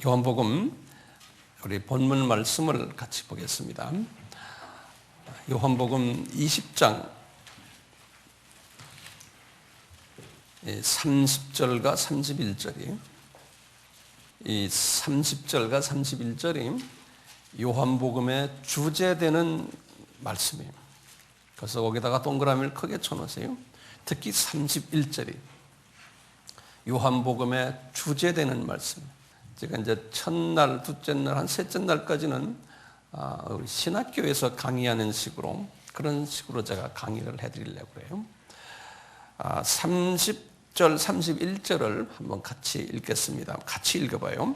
요한복음 우리 본문 말씀을 같이 보겠습니다. 요한복음 20장 30절과 31절이 이 30절과 31절이 요한복음의 주제되는 말씀이에요. 그래서 거기다가 동그라미를 크게 쳐놓으세요. 특히 31절이 요한복음의 주제되는 말씀. 제가 이제 첫날, 둘째 날, 한 셋째 날까지는 우리 신학교에서 강의하는 식으로 그런 식으로 제가 강의를 해드리려고 해요. 30절, 31절을 한번 같이 읽겠습니다. 같이 읽어봐요.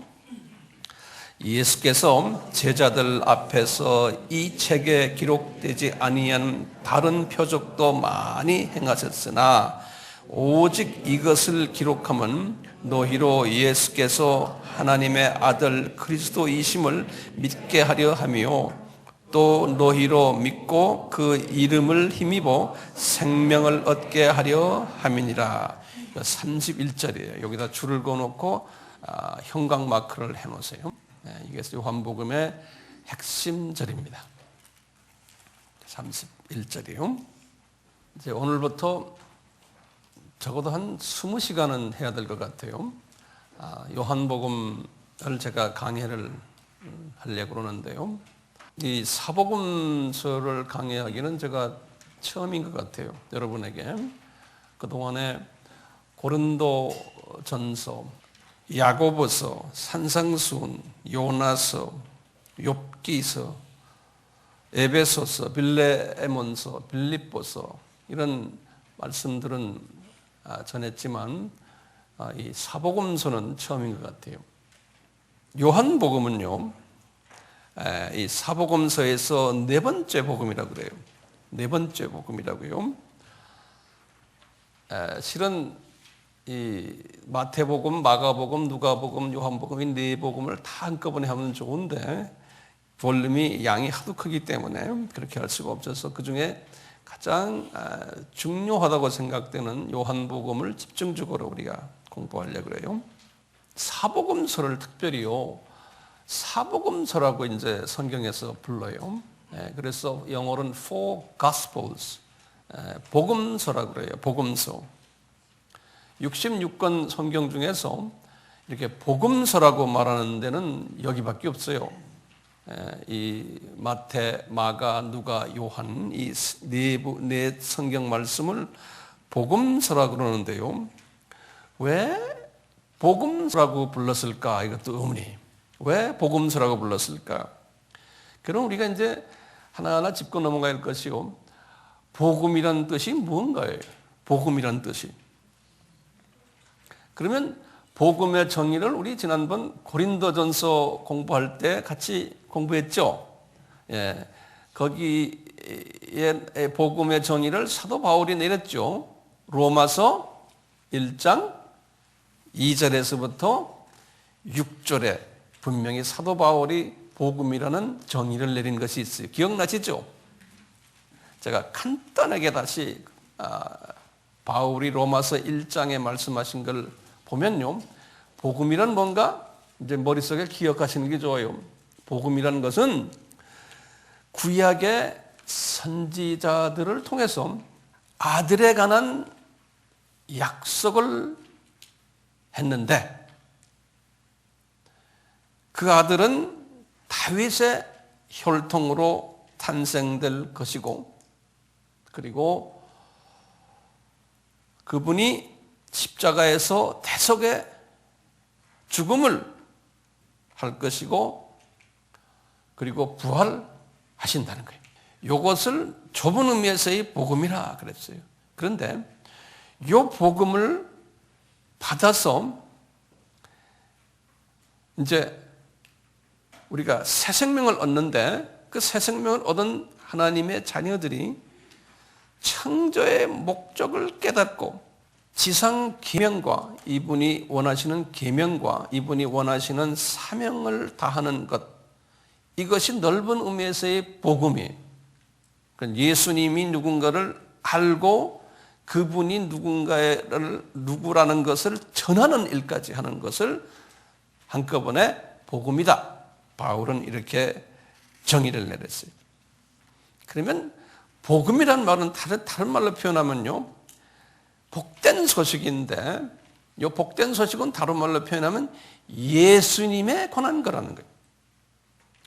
예수께서 제자들 앞에서 이 책에 기록되지 아니한 다른 표적도 많이 행하셨으나 오직 이것을 기록함은 너희로 예수께서 하나님의 아들 그리스도이심을 믿게 하려 하며 또 너희로 믿고 그 이름을 힘입어 생명을 얻게 하려 함이니라. 31절이에요. 여기다 줄을 그어놓고 형광 마크를 해놓으세요. 이게 요한복음의 핵심 절입니다. 31절이요. 이제 오늘부터 적어도 한 20시간은 해야 될 것 같아요. 요한복음을 제가 강의를 하려고 그러는데요. 이 사복음서를 강의하기는 제가 처음인 것 같아요. 여러분에게. 그동안에 고린도전서, 야고보서, 산상수훈, 요나서, 욥기서, 에베소서, 빌레몬서, 빌립보서 이런 말씀들은 전했지만 이 사복음서는 처음인 것 같아요. 요한복음은요, 이 사복음서에서 네 번째 복음이라고 그래요. 네 번째 복음이라고요. 실은 이 마태복음, 마가복음, 누가복음, 요한복음 이 네 복음을 다 한꺼번에 하면 좋은데 볼륨이 양이 하도 크기 때문에 그렇게 할 수가 없어서 그 중에 가장 중요하다고 생각되는 요한복음을 집중적으로 우리가 공부하려고 그래요. 사복음서를 특별히요, 사복음서라고 이제 성경에서 불러요. 그래서 영어로는 Four Gospels, 복음서라고 그래요. 복음서. 66권 성경 중에서 이렇게 복음서라고 말하는 데는 여기밖에 없어요. 이 마태, 마가, 누가, 요한 이 네 성경 말씀을 복음서라고 그러는데요. 왜 복음서라고 불렀을까? 이것도 의문이. 왜 복음서라고 불렀을까? 그럼 우리가 이제 하나하나 짚고 넘어가야 할 것이요. 복음이란 뜻이 무언가예요? 복음이란 뜻이. 그러면 복음의 정의를 우리 지난번 고린도전서 공부할 때 같이 공부했죠. 거기에 복음의 정의를 사도 바울이 내렸죠. 로마서 1장 2절에서부터 6절에 분명히 사도 바울이 복음이라는 정의를 내린 것이 있어요. 기억나시죠? 제가 간단하게 다시 바울이 로마서 1장에 말씀하신 걸 보면요. 복음이란 뭔가 이제 머릿속에 기억하시는 게 좋아요. 복음이라는 것은 구약의 선지자들을 통해서 아들에 관한 약속을 했는데 그 아들은 다윗의 혈통으로 탄생될 것이고 그리고 그분이 십자가에서 대속의 죽음을 할 것이고 그리고 부활하신다는 거예요. 이것을 좁은 의미에서의 복음이라 그랬어요. 그런데 이 복음을 받아서 이제 우리가 새 생명을 얻는데 그 새 생명을 얻은 하나님의 자녀들이 창조의 목적을 깨닫고 지상 계명과 이분이 원하시는 계명과 이분이 원하시는 사명을 다하는 것, 이것이 넓은 의미에서의 복음이에요. 예수님이 누군가를 알고 그분이 누군가를 누구라는 것을 전하는 일까지 하는 것을 한꺼번에 복음이다. 바울은 이렇게 정의를 내렸어요. 그러면 복음이란 말은 다른 말로 표현하면요, 복된 소식인데, 이 복된 소식은 다른 말로 표현하면 예수님에 관한 거라는 거예요.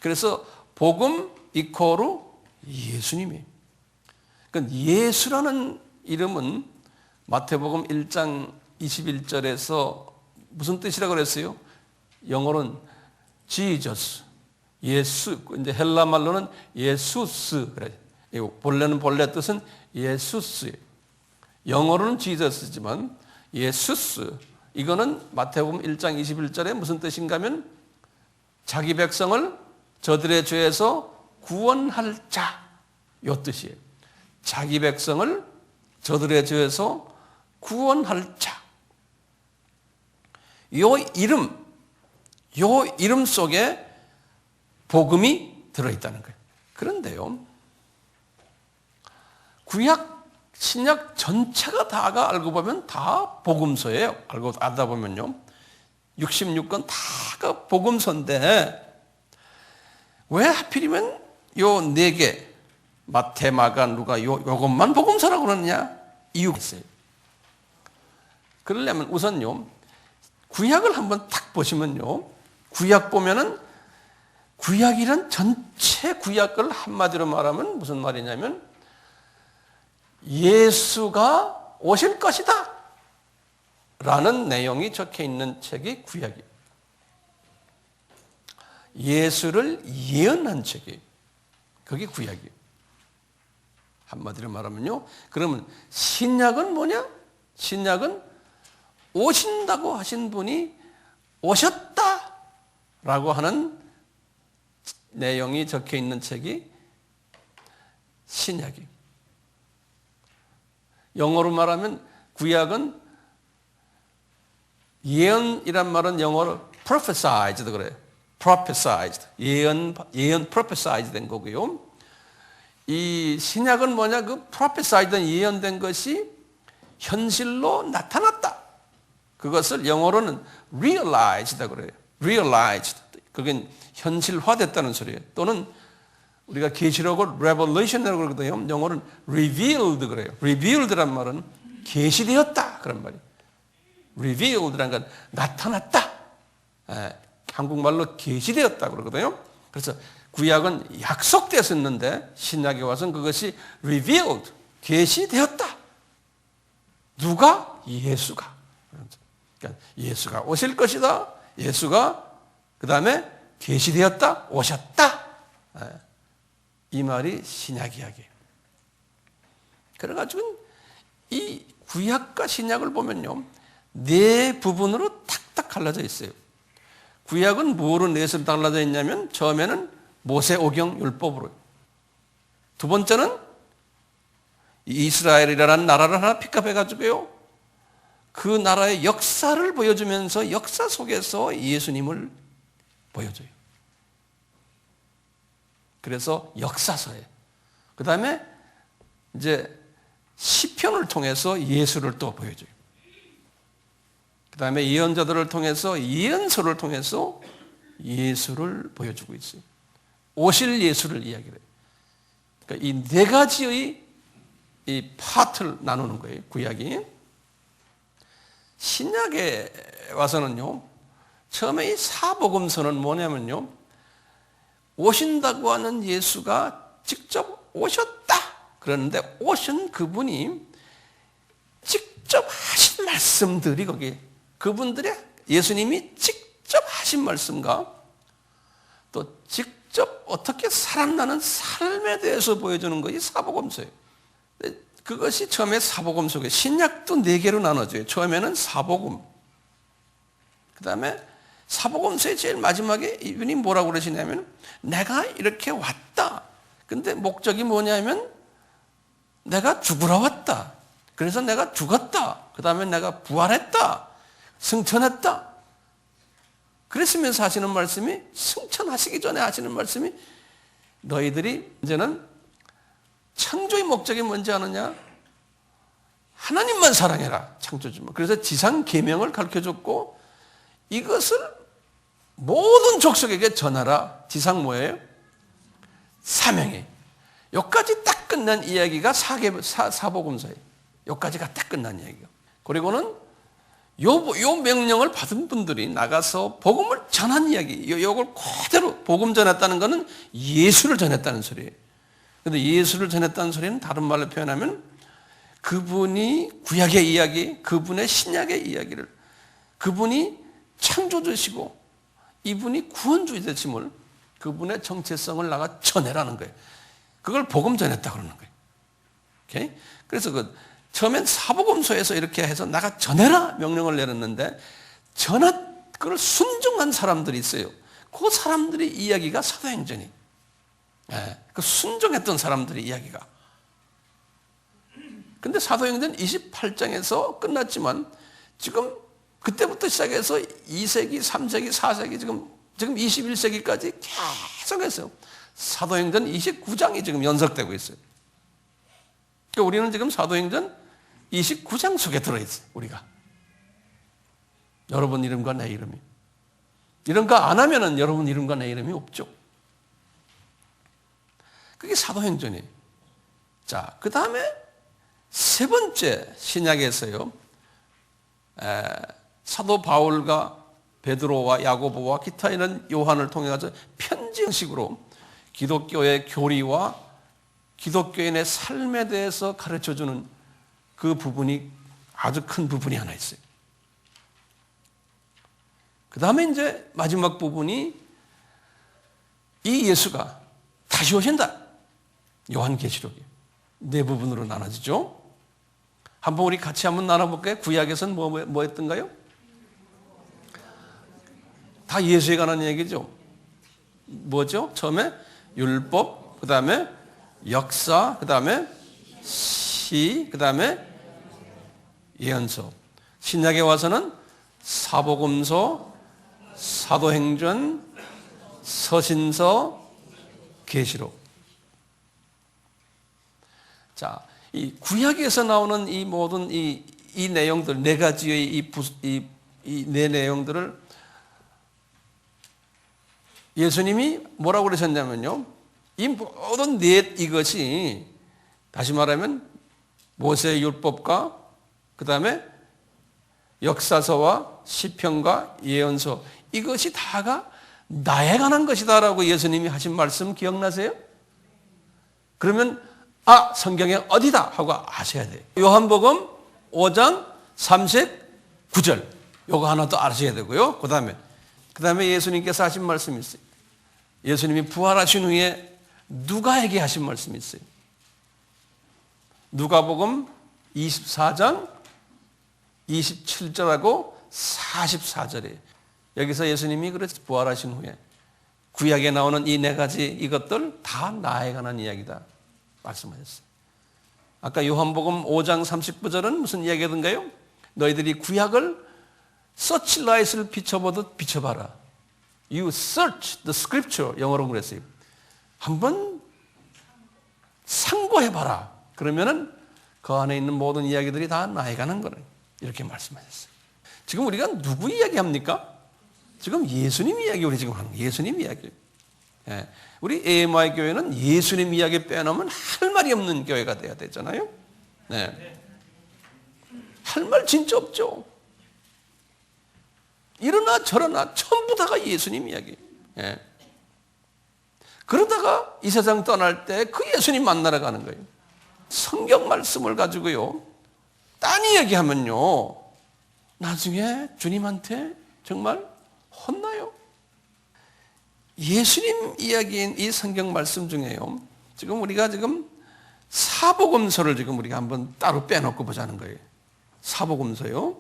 그래서 복음 이코르 예수님이에요. 그러니까 예수라는 이름은 마태복음 1장 21절에서 무슨 뜻이라고 그랬어요? 영어로는 Jesus, 예수, 이제 헬라 말로는 예수스 그래. 본래는 본래 뜻은 예수스예요. 영어로는 지저스지만 예수스, 이거는 마태복음 1장 21절에 무슨 뜻인가 하면 자기 백성을 저들의 죄에서 구원할 자, 요 뜻이에요. 자기 백성을 저들의 죄에서 구원할 자. 요 이름 속에 복음이 들어있다는 거예요. 그런데요, 구약, 신약 전체가 다가 알고 보면 다 복음서예요. 알다 보면요. 66권 다가 복음서인데 왜 하필이면 요 4개, 마태, 마가, 누가 요것만 복음서라고 그러느냐? 이유가 있어요. 그러려면 우선요, 구약을 한번 딱 보시면요, 구약 보면은 구약이란 전체 구약을 한마디로 말하면 무슨 말이냐면 예수가 오실 것이다 라는 내용이 적혀 있는 책이 구약이에요. 예수를 예언한 책이에요. 그게 구약이에요. 한마디로 말하면요, 그러면 신약은 뭐냐? 신약은 오신다고 하신 분이 오셨다라고 하는 내용이 적혀 있는 책이 신약이에요. 영어로 말하면 구약은 예언이란 말은 영어로 prophesied도 그래요. prophesied. 예언 prophesied 된 거고요. 이 신약은 뭐냐? 그 prophesied 예언된 것이 현실로 나타났다. 그것을 영어로는 realized라고 그래요. realized. 그게 현실화됐다는 소리예요. 또는 우리가 계시록을 revelation이라고 그러거든요. 영어로는 revealed 그래요. revealed란 말은 계시되었다 그런 말이에요. revealed란 건 나타났다. 한국말로 계시되었다 그러거든요. 그래서 구약은 약속됐었는데 신약에 와서는 그것이 revealed, 계시되었다. 누가? 예수가. 그러니까 예수가 오실 것이다. 예수가 그 다음에 계시되었다, 오셨다. 이 말이 신약 이야기예요. 그래가지고 이 구약과 신약을 보면요, 4부분으로 탁탁 갈라져 있어요. 구약은 뭐로 넷으로 갈라져 있냐면 처음에는 모세오경 율법으로, 두 번째는 이스라엘이라는 나라를 하나 픽업해가지고요, 그 나라의 역사를 보여주면서 역사 속에서 예수님을 보여줘요. 그래서 역사서예요. 그 다음에 이제 시편을 통해서 예수를 또 보여줘요. 그 다음에 예언자들을 통해서 예언서를 통해서 예수를 보여주고 있어요. 오실 예수를 이야기해요. 그러니까 이 4가지의 이 파트를 나누는 거예요. 구약이. 신약에 와서는요, 처음에 이 사복음서는 뭐냐면요, 오신다고 하는 예수가 직접 오셨다 그러는데 오신 그분이 직접 하신 말씀들이 거기, 그분들의 예수님이 직접 하신 말씀과 또 직접 어떻게 살아나는 삶에 대해서 보여주는 것이 사복음서예요. 그것이 처음에 사복음서고, 신약도 4개로 나눠져요. 처음에는 사복음, 그 다음에 사복음서의 제일 마지막에 이분이 뭐라고 그러시냐면 내가 이렇게 왔다. 근데 목적이 뭐냐면 내가 죽으러 왔다. 그래서 내가 죽었다. 그 다음에 내가 부활했다. 승천했다. 그랬으면서 하시는 말씀이, 승천하시기 전에 하시는 말씀이 너희들이 이제는 창조의 목적이 뭔지 아느냐? 하나님만 사랑해라. 창조주만. 그래서 지상 계명을 가르쳐줬고 이것을 모든 족속에게 전하라. 지상 뭐예요? 사명이에요. 여기까지 딱 끝난 이야기가 사복음서예요. 여기까지가 딱 끝난 이야기예요. 그리고는 요 명령을 받은 분들이 나가서 복음을 전한 이야기, 요걸 그대로 복음 전했다는 것은 예수를 전했다는 소리예요. 그런데 예수를 전했다는 소리는 다른 말로 표현하면 그분이 구약의 이야기, 그분의 신약의 이야기를, 그분이 창조주시고 이분이 구원주의 되심을, 그분의 정체성을 나가 전해라는 거예요. 그걸 복음 전했다 그러는 거예요. 오케이? 그래서 처음엔 사복음서에서 이렇게 해서 나가 전해라 명령을 내렸는데 그걸 순종한 사람들이 있어요. 그 사람들의 이야기가 사도행전이. 그 순종했던 사람들의 이야기가. 근데 사도행전 28장에서 끝났지만 지금 그때부터 시작해서 2세기, 3세기, 4세기 지금 21세기까지 계속했어요. 사도행전 29장이 지금 연속되고 있어요. 그러니까 우리는 지금 사도행전 29장 속에 들어있어요. 우리가. 여러분 이름과 내 이름이. 이런 거 안 하면은 여러분 이름과 내 이름이 없죠. 그게 사도행전이에요. 자, 그 다음에 세 번째 신약에서요. 사도 바울과 베드로와 야고보와 기타 이런 요한을 통해서 편지 형식으로 기독교의 교리와 기독교인의 삶에 대해서 가르쳐주는 그 부분이 아주 큰 부분이 하나 있어요. 그 다음에 이제 마지막 부분이 이 예수가 다시 오신다. 요한계시록이 네 부분으로 나눠지죠. 한번 우리 같이 한번 나눠볼까요? 구약에서는 뭐 했던가요? 다 예수에 관한 얘기죠. 뭐죠? 처음에 율법, 그 다음에 역사, 그 다음에 시, 그 다음에 예언서. 신약에 와서는 사복음서, 사도행전, 서신서, 계시록. 자, 이 구약에서 나오는 이 모든 이 내용들, 네 가지의 이 네 내용들을 예수님이 뭐라고 그러셨냐면요. 이 모든 이것이 다시 말하면 모세의 율법과 그 다음에 역사서와 시편과 예언서, 이것이 다가 나에 관한 것이다라고 예수님이 하신 말씀 기억나세요? 그러면 성경에 어디다 하고 아셔야 돼요. 요한복음 5장 39절 요거 하나 더 아셔야 되고요. 그 다음에 예수님께서 하신 말씀이 있어요. 예수님이 부활하신 후에 누가에게 하신 말씀이 있어요. 누가복음 24장 27절하고 44절이에요. 여기서 예수님이 그래서 부활하신 후에 구약에 나오는 이 네 가지 이것들 다 나에 관한 이야기다 말씀하셨어요. 아까 요한복음 5장 39절은 무슨 이야기던가요? 너희들이 구약을 서치라이트를 비춰보듯 비춰봐라. You search the scripture, 영어로 그랬어요. 한번 상고해봐라. 그러면은 그 안에 있는 모든 이야기들이 다 나에 관한 거래. 이렇게 말씀하셨어요. 지금 우리가 누구 이야기합니까? 지금 예수님 이야기 우리 지금 하는 거예요. 예수님 이야기. 예. 우리 AMI 교회는 예수님 이야기 빼놓으면 할 말이 없는 교회가 돼야 되잖아요. 네. 할 말 진짜 없죠. 이러나 저러나 전부 다가 예수님 이야기. 예. 그러다가 이 세상 떠날 때 그 예수님 만나러 가는 거예요. 성경 말씀을 가지고요. 딴 이야기하면요. 나중에 주님한테 정말 혼나요. 예수님 이야기인 이 성경 말씀 중에요. 지금 우리가 사복음서를 지금 우리가 한번 따로 빼놓고 보자는 거예요. 사복음서요.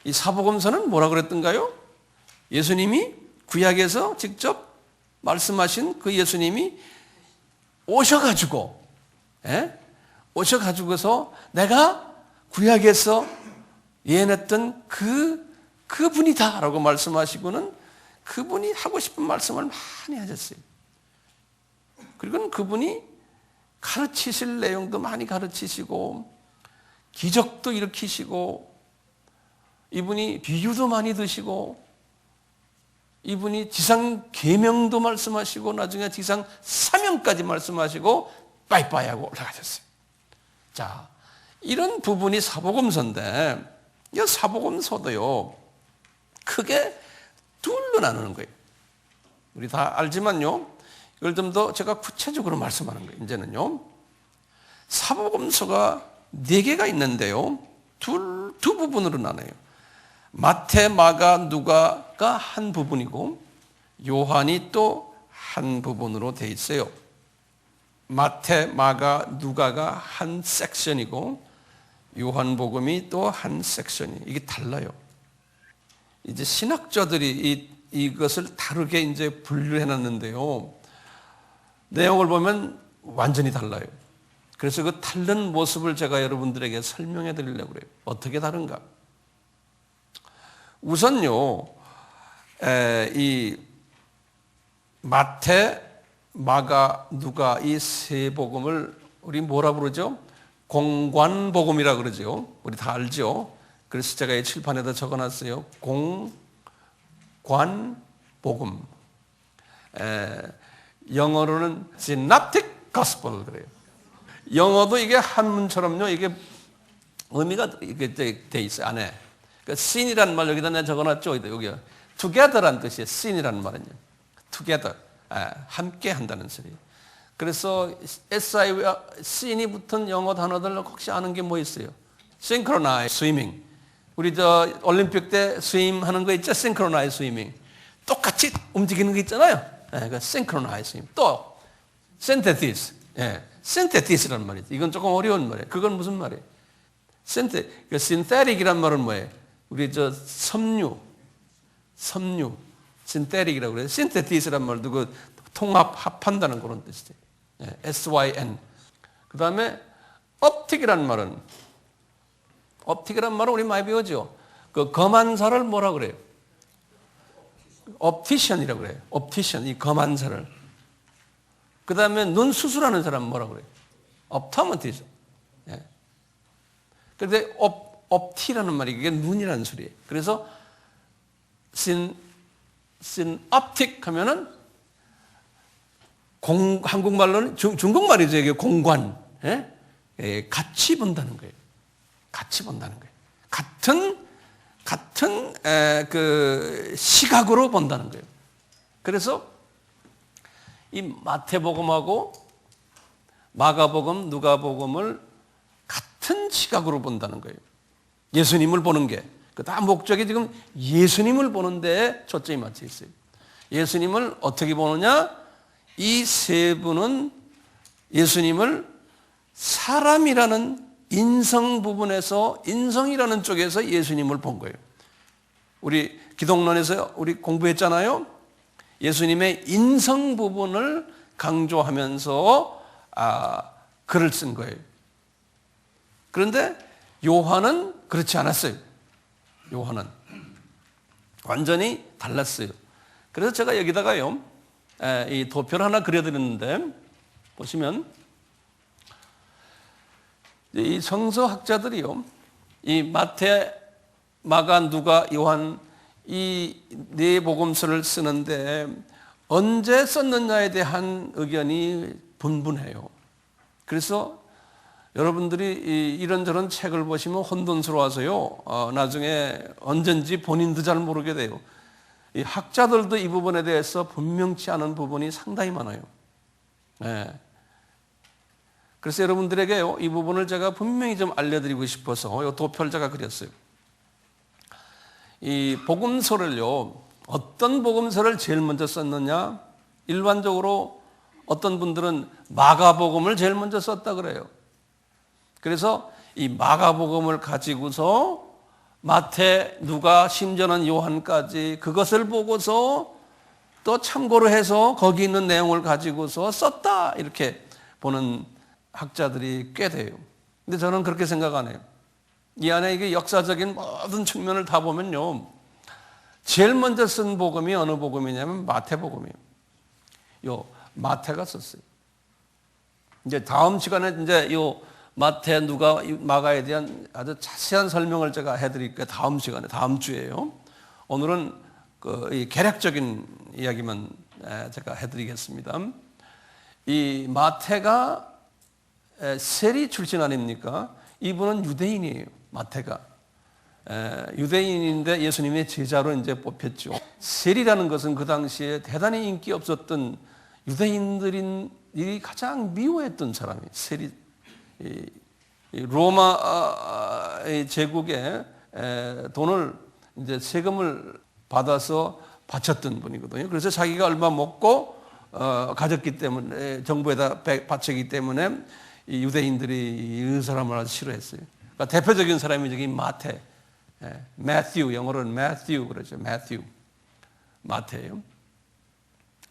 이 사복음서는 뭐라 그랬던가요? 예수님이 구약에서 직접 말씀하신 그 예수님이 오셔가지고, 오셔가지고서 내가 구약에서 예언했던 그분이다라고 말씀하시고는 그분이 하고 싶은 말씀을 많이 하셨어요. 그리고 그분이 가르치실 내용도 많이 가르치시고 기적도 일으키시고 이분이 비유도 많이 드시고 이분이 지상 계명도 말씀하시고 나중에 지상 사명까지 말씀하시고 빠이빠이하고 올라가셨어요. 자, 이런 부분이 사복음서인데 이 사복음서도요 크게 둘로 나누는 거예요. 우리 다 알지만요, 이걸 좀 더 제가 구체적으로 말씀하는 거예요. 이제는요, 사복음서가 4개가 있는데요, 두 부분으로 나눠요. 마태, 마가, 누가가 한 부분이고 요한이 또 한 부분으로 돼 있어요. 마태, 마가, 누가가 한 섹션이고 요한복음이 또 한 섹션이, 이게 달라요. 이제 신학자들이 이것을 다르게 이제 분류해 놨는데요, 내용을 보면 완전히 달라요. 그래서 그 다른 모습을 제가 여러분들에게 설명해 드리려고 그래요. 어떻게 다른가? 우선요, 이 마태, 마가, 누가 이 세 복음을 우리 뭐라 부르죠? 공관복음이라 그러죠. 우리 다 알죠. 그래서 제가 이 칠판에다 적어놨어요. 공관복음. 영어로는 synoptic gospel 그래요. 영어도 이게 한문처럼요, 이게 의미가 이게 돼 있어요 안에. 그 syn이라는 말 여기다 내가 적어놨죠. 여기 together란 뜻이에요. syn이라는 말은요, together, 함께 한다는 소리. 그래서 SI와 syn이 붙은 영어 단어들 혹시 아는 게 뭐 있어요? synchronize swimming. 우리 저 올림픽 때 스윙 하는 거 있죠? synchronize swimming. 똑같이 움직이는 거 있잖아요. 그 synchronize swimming. 또 synthesis. synthetis라는 말이죠. 이건 조금 어려운 말이에요. 그건 무슨 말이에요? synthetic이란 말은 뭐예요? 우리 저 섬유, synthetic이라고 그래요. synthetis란 말도 그 통합, 합한다는 그런 뜻이죠. SYN. 그 다음에 optic이란 말은 우리 많이 배우죠. 그 검한 살을 뭐라 그래요? optician이라고 그래요. optician, 이 검한 살을. 그 다음에 눈 수술하는 사람 뭐라 그래요? optometrist. 그런데 opti라는 말이 이게 눈이라는 소리예요. 그래서 synoptic 하면은 한국말로는 중국말이죠. 이게 공관. 같이 본다는 거예요. 같이 본다는 거예요. 같은 그 시각으로 본다는 거예요. 그래서 이 마태복음하고 마가복음, 누가복음을 같은 시각으로 본다는 거예요. 예수님을 보는 게. 그 다 목적이 지금 예수님을 보는 데에 초점이 맞춰 있어요. 예수님을 어떻게 보느냐? 이 세 분은 예수님을 사람이라는 인성 부분에서, 인성이라는 쪽에서 예수님을 본 거예요. 우리 기독론에서 우리 공부했잖아요. 예수님의 인성 부분을 강조하면서 글을 쓴 거예요. 그런데 요한은 그렇지 않았어요. 요한은 완전히 달랐어요. 그래서 제가 여기다가요, 이 도표를 하나 그려드렸는데, 보시면 이 성서학자들이요, 이 마태, 마가, 누가, 요한 이 네 복음서를 쓰는데 언제 썼느냐에 대한 의견이 분분해요. 그래서 여러분들이 이런저런 책을 보시면 혼돈스러워서요, 나중에 언젠지 본인도 잘 모르게 돼요. 이 학자들도 이 부분에 대해서 분명치 않은 부분이 상당히 많아요. 그래서 여러분들에게요, 이 부분을 제가 분명히 좀 알려드리고 싶어서 이 도표를 제가 그렸어요. 이 복음서를요, 어떤 복음서를 제일 먼저 썼느냐? 일반적으로 어떤 분들은 마가복음을 제일 먼저 썼다 그래요. 그래서 이 마가복음을 가지고서 마태, 누가, 심지어는 요한까지 그것을 보고서 또 참고로 해서 거기 있는 내용을 가지고서 썼다, 이렇게 보는 학자들이 꽤 돼요. 근데 저는 그렇게 생각 안 해요. 이 안에 이게 역사적인 모든 측면을 다 보면요, 제일 먼저 쓴 복음이 어느 복음이냐면 마태복음이에요. 요 마태가 썼어요. 이제 다음 시간에 이제 요 마태, 누가, 마가에 대한 아주 자세한 설명을 제가 해드릴게요. 다음 시간에, 다음 주에요. 오늘은 이 개략적인 이야기만 제가 해드리겠습니다. 이 마태가 세리 출신 아닙니까? 이분은 유대인이에요. 마태가 유대인인데 예수님의 제자로 이제 뽑혔죠. 세리라는 것은 그 당시에 대단히 인기 없었던 유대인들이 가장 미워했던 사람이 세리. 로마 제국에 돈을 이제 세금을 받아서 바쳤던 분이거든요. 그래서 자기가 얼마 먹고 가졌기 때문에 정부에다 바쳤기 때문에 이 유대인들이 이 사람을 아주 싫어했어요. 그러니까 대표적인 사람이 저기 마태, 매튜, 영어로는 매튜 그러죠. 매튜, 마태예요.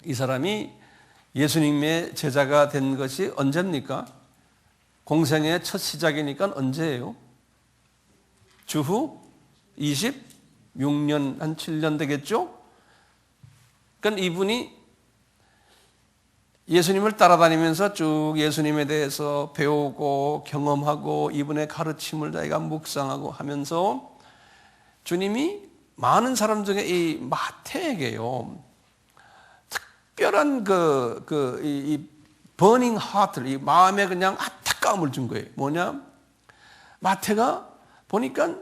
이 사람이 예수님의 제자가 된 것이 언제입니까? 공생의 첫 시작이니까 언제예요? 주후 26년, 한 7년 되겠죠? 그러니까 이분이 예수님을 따라다니면서 쭉 예수님에 대해서 배우고 경험하고 이분의 가르침을 자기가 묵상하고 하면서 주님이 많은 사람 중에 이 마태에게요, 특별한 이 버닝 하트를, 이 마음에 그냥 안타까움을 준 거예요. 뭐냐? 마태가 보니까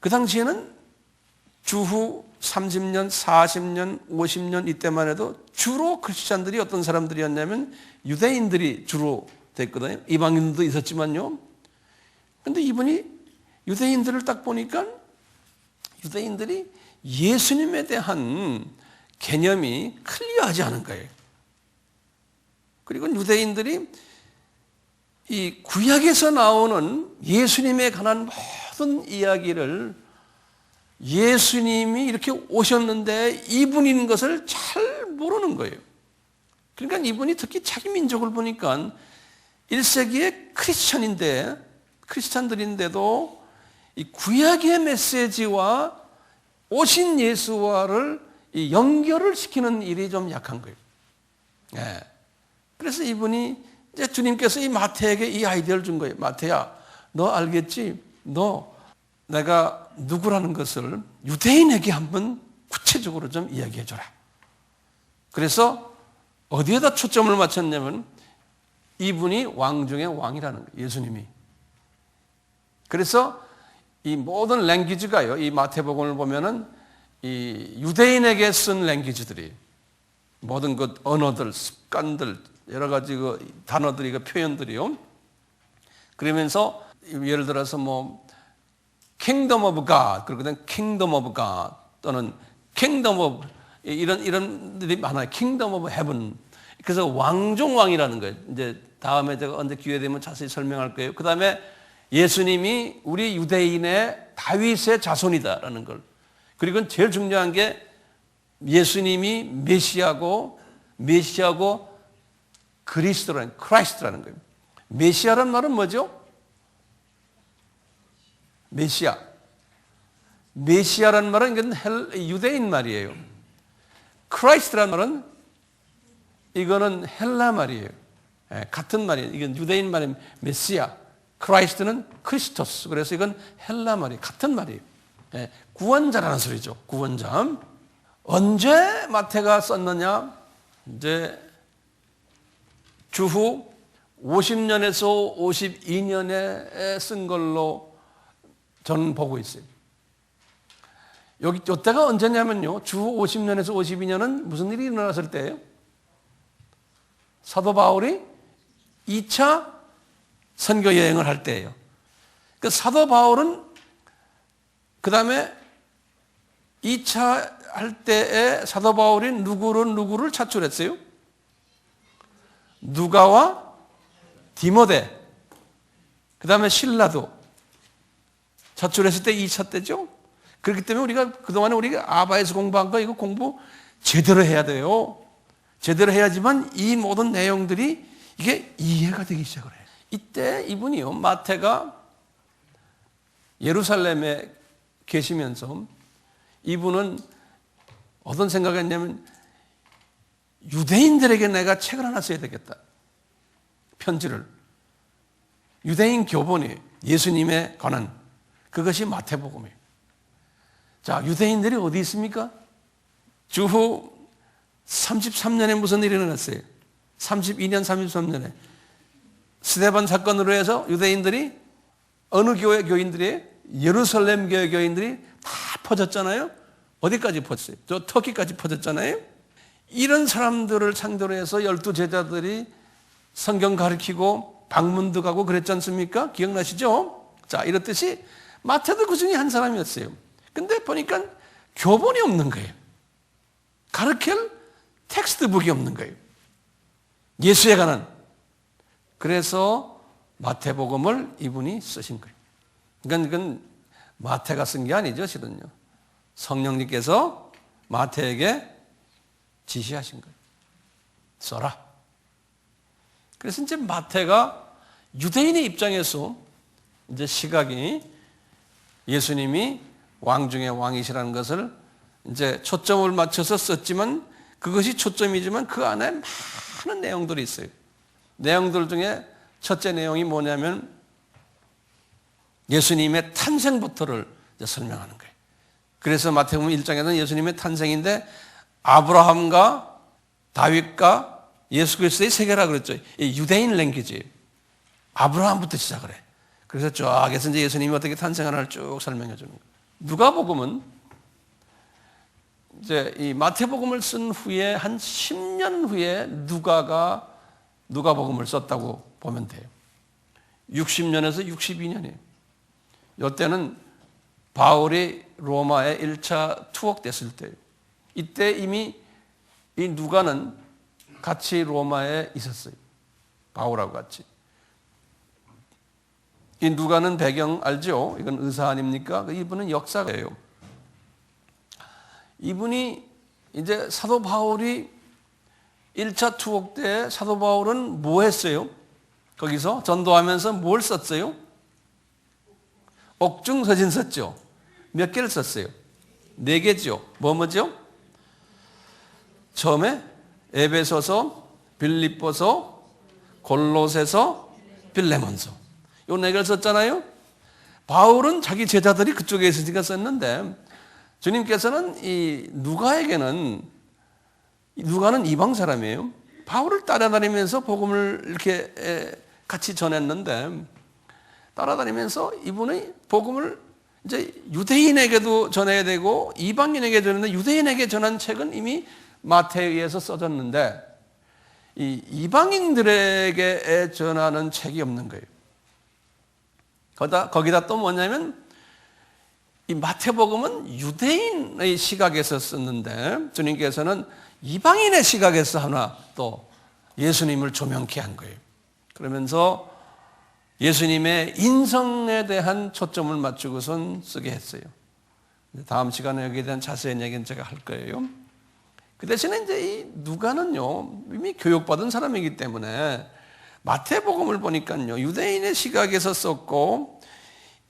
그 당시에는 주후 30년, 40년, 50년 이때만 해도 주로 크리스찬들이 어떤 사람들이었냐면 유대인들이 주로 됐거든요. 이방인들도 있었지만요. 근데 이분이 유대인들을 딱 보니까 유대인들이 예수님에 대한 개념이 클리어하지 않은 거예요. 그리고 유대인들이 이 구약에서 나오는 예수님에 관한 모든 이야기를 예수님이 이렇게 오셨는데 이분인 것을 잘 모르는 거예요. 그러니까 이분이 특히 자기 민족을 보니까 1세기의 크리스찬들인데도 이 구약의 메시지와 오신 예수와를 이 연결을 시키는 일이 좀 약한 거예요. 네. 그래서 이분이 이제 주님께서 이 마태에게 이 아이디어를 준 거예요. 마태야, 너 알겠지? 너 내가 누구라는 것을 유대인에게 한번 구체적으로 좀 이야기해 줘라. 그래서 어디에다 초점을 맞췄냐면 이분이 왕 중의 왕이라는 거예요. 예수님이. 그래서 이 모든 랭귀지가요, 이 마태복음을 보면은 이 유대인에게 쓴 랭귀지들이 모든 그 언어들, 습관들, 여러 가지 그 단어들이, 그 표현들이요. 그러면서 예를 들어서 뭐 Kingdom of God, 그러거든. Kingdom of God 또는 Kingdom of 이런들이 많아요. Kingdom of Heaven. 그래서 왕중왕이라는 거예요. 이제 다음에 제가 언제 기회 되면 자세히 설명할 거예요. 그 다음에 예수님이 우리 유대인의 다윗의 자손이다라는 걸. 그리고 제일 중요한 게 예수님이 메시아고 크라이스트라는 거예요. 메시아란 말은 뭐죠? 메시아라는 말은 이건 유대인 말이에요. 크라이스트라는 말은 이거는 헬라 말이에요. 같은 말이에요. 이건 유대인 말인 메시아, 크라이스트는 크리스토스. 그래서 이건 헬라 말이에요. 같은 말이에요. 구원자라는 소리죠. 구원자. 언제 마태가 썼느냐? 이제 주후 50년에서 52년에 쓴 걸로 저는 보고 있어요. 이때가 언제냐면요. 주후 50년에서 52년은 무슨 일이 일어났을 때예요? 사도 바울이 2차 선교 여행을 할 때예요. 그 사도 바울은 그 다음에 2차 할 때에 사도 바울이 누구를 차출했어요? 누가와 디모데, 그 다음에 실라도 차출했을 때 2차 때죠. 그렇기 때문에 우리가 그동안에 우리가 아바에서 공부한 거 이거 공부 제대로 해야 돼요. 제대로 해야지만 이 모든 내용들이 이게 이해가 되기 시작을 해요. 이때 이분이요, 마태가 예루살렘에 계시면서 이분은 어떤 생각을 했냐면 유대인들에게 내가 책을 하나 써야 되겠다. 편지를. 유대인 교본이 예수님에 관한 그것이 마태복음이에요. 자, 유대인들이 어디 있습니까? 주후 33년에 무슨 일이 일어났어요? 32년, 33년에 스데반 사건으로 해서 유대인들이 어느 교회 교인들이 예루살렘 교회 교인들이 다 퍼졌잖아요. 어디까지 퍼졌어요? 저 터키까지 퍼졌잖아요. 이런 사람들을 상대로 해서 12 제자들이 성경 가르치고 방문도 가고 그랬지 않습니까? 기억나시죠? 자, 이렇듯이 마태도 그 중에 한 사람이었어요. 근데 보니까 교본이 없는 거예요. 가르칠 텍스트북이 없는 거예요. 예수에 관한. 그래서 마태복음을 이분이 쓰신 거예요. 그러니까 그건 마태가 쓴 게 아니죠, 실은요. 성령님께서 마태에게 지시하신 거예요. 써라. 그래서 이제 마태가 유대인의 입장에서 이제 시각이 예수님이 왕 중에 왕이시라는 것을 이제 초점을 맞춰서 썼지만 그것이 초점이지만 그 안에 많은 내용들이 있어요. 내용들 중에 첫째 내용이 뭐냐면 예수님의 탄생부터를 설명하는 거예요. 그래서 마태복음 1장에는 예수님의 탄생인데 아브라함과 다윗과 예수 그리스도의 세계라 그랬죠. 유대인 랭귀지예요. 아브라함부터 시작을 해. 그래서 쫙해서 이제 예수님이 어떻게 탄생하는지를 쭉 설명해 주는 거예요. 누가복음은 이제 이 마태복음을 쓴 후에 한 10년 후에 누가복음을 썼다고 보면 돼요. 60년에서 62년이에요. 이때는 바울이 로마에 1차 투옥됐을 때예요. 이때 이미 이 누가는 같이 로마에 있었어요. 바울하고 같이. 이 누가는 배경 알죠? 이건 의사 아닙니까? 이분은 역사가예요. 이분이 이제 사도 바울이 1차 투옥 때 사도 바울은 뭐 했어요? 거기서 전도하면서 뭘 썼어요? 옥중서신 썼죠. 몇 개를 썼어요? 4개죠. 뭐죠? 처음에 에베소서, 빌립보서, 골로새서, 빌레몬서. 요 4개를 썼잖아요. 바울은 자기 제자들이 그쪽에 있으니까 썼는데 주님께서는 이 누가는 이방 사람이에요. 바울을 따라다니면서 복음을 이렇게 같이 전했는데 따라다니면서 이분의 복음을 이제 유대인에게도 전해야 되고 이방인에게 전했는데 유대인에게 전한 책은 이미 마태에 의해서 써졌는데 이 이방인들에게 전하는 책이 없는 거예요. 거기다 또 뭐냐면 이 마태복음은 유대인의 시각에서 썼는데 주님께서는 이방인의 시각에서 하나 또 예수님을 조명케 한 거예요. 그러면서 예수님의 인성에 대한 초점을 맞추고선 쓰게 했어요. 다음 시간에 여기에 대한 자세한 얘기는 제가 할 거예요. 그 대신에 이제 이 누가는요, 이미 교육받은 사람이기 때문에 마태복음을 보니까요, 유대인의 시각에서 썼고,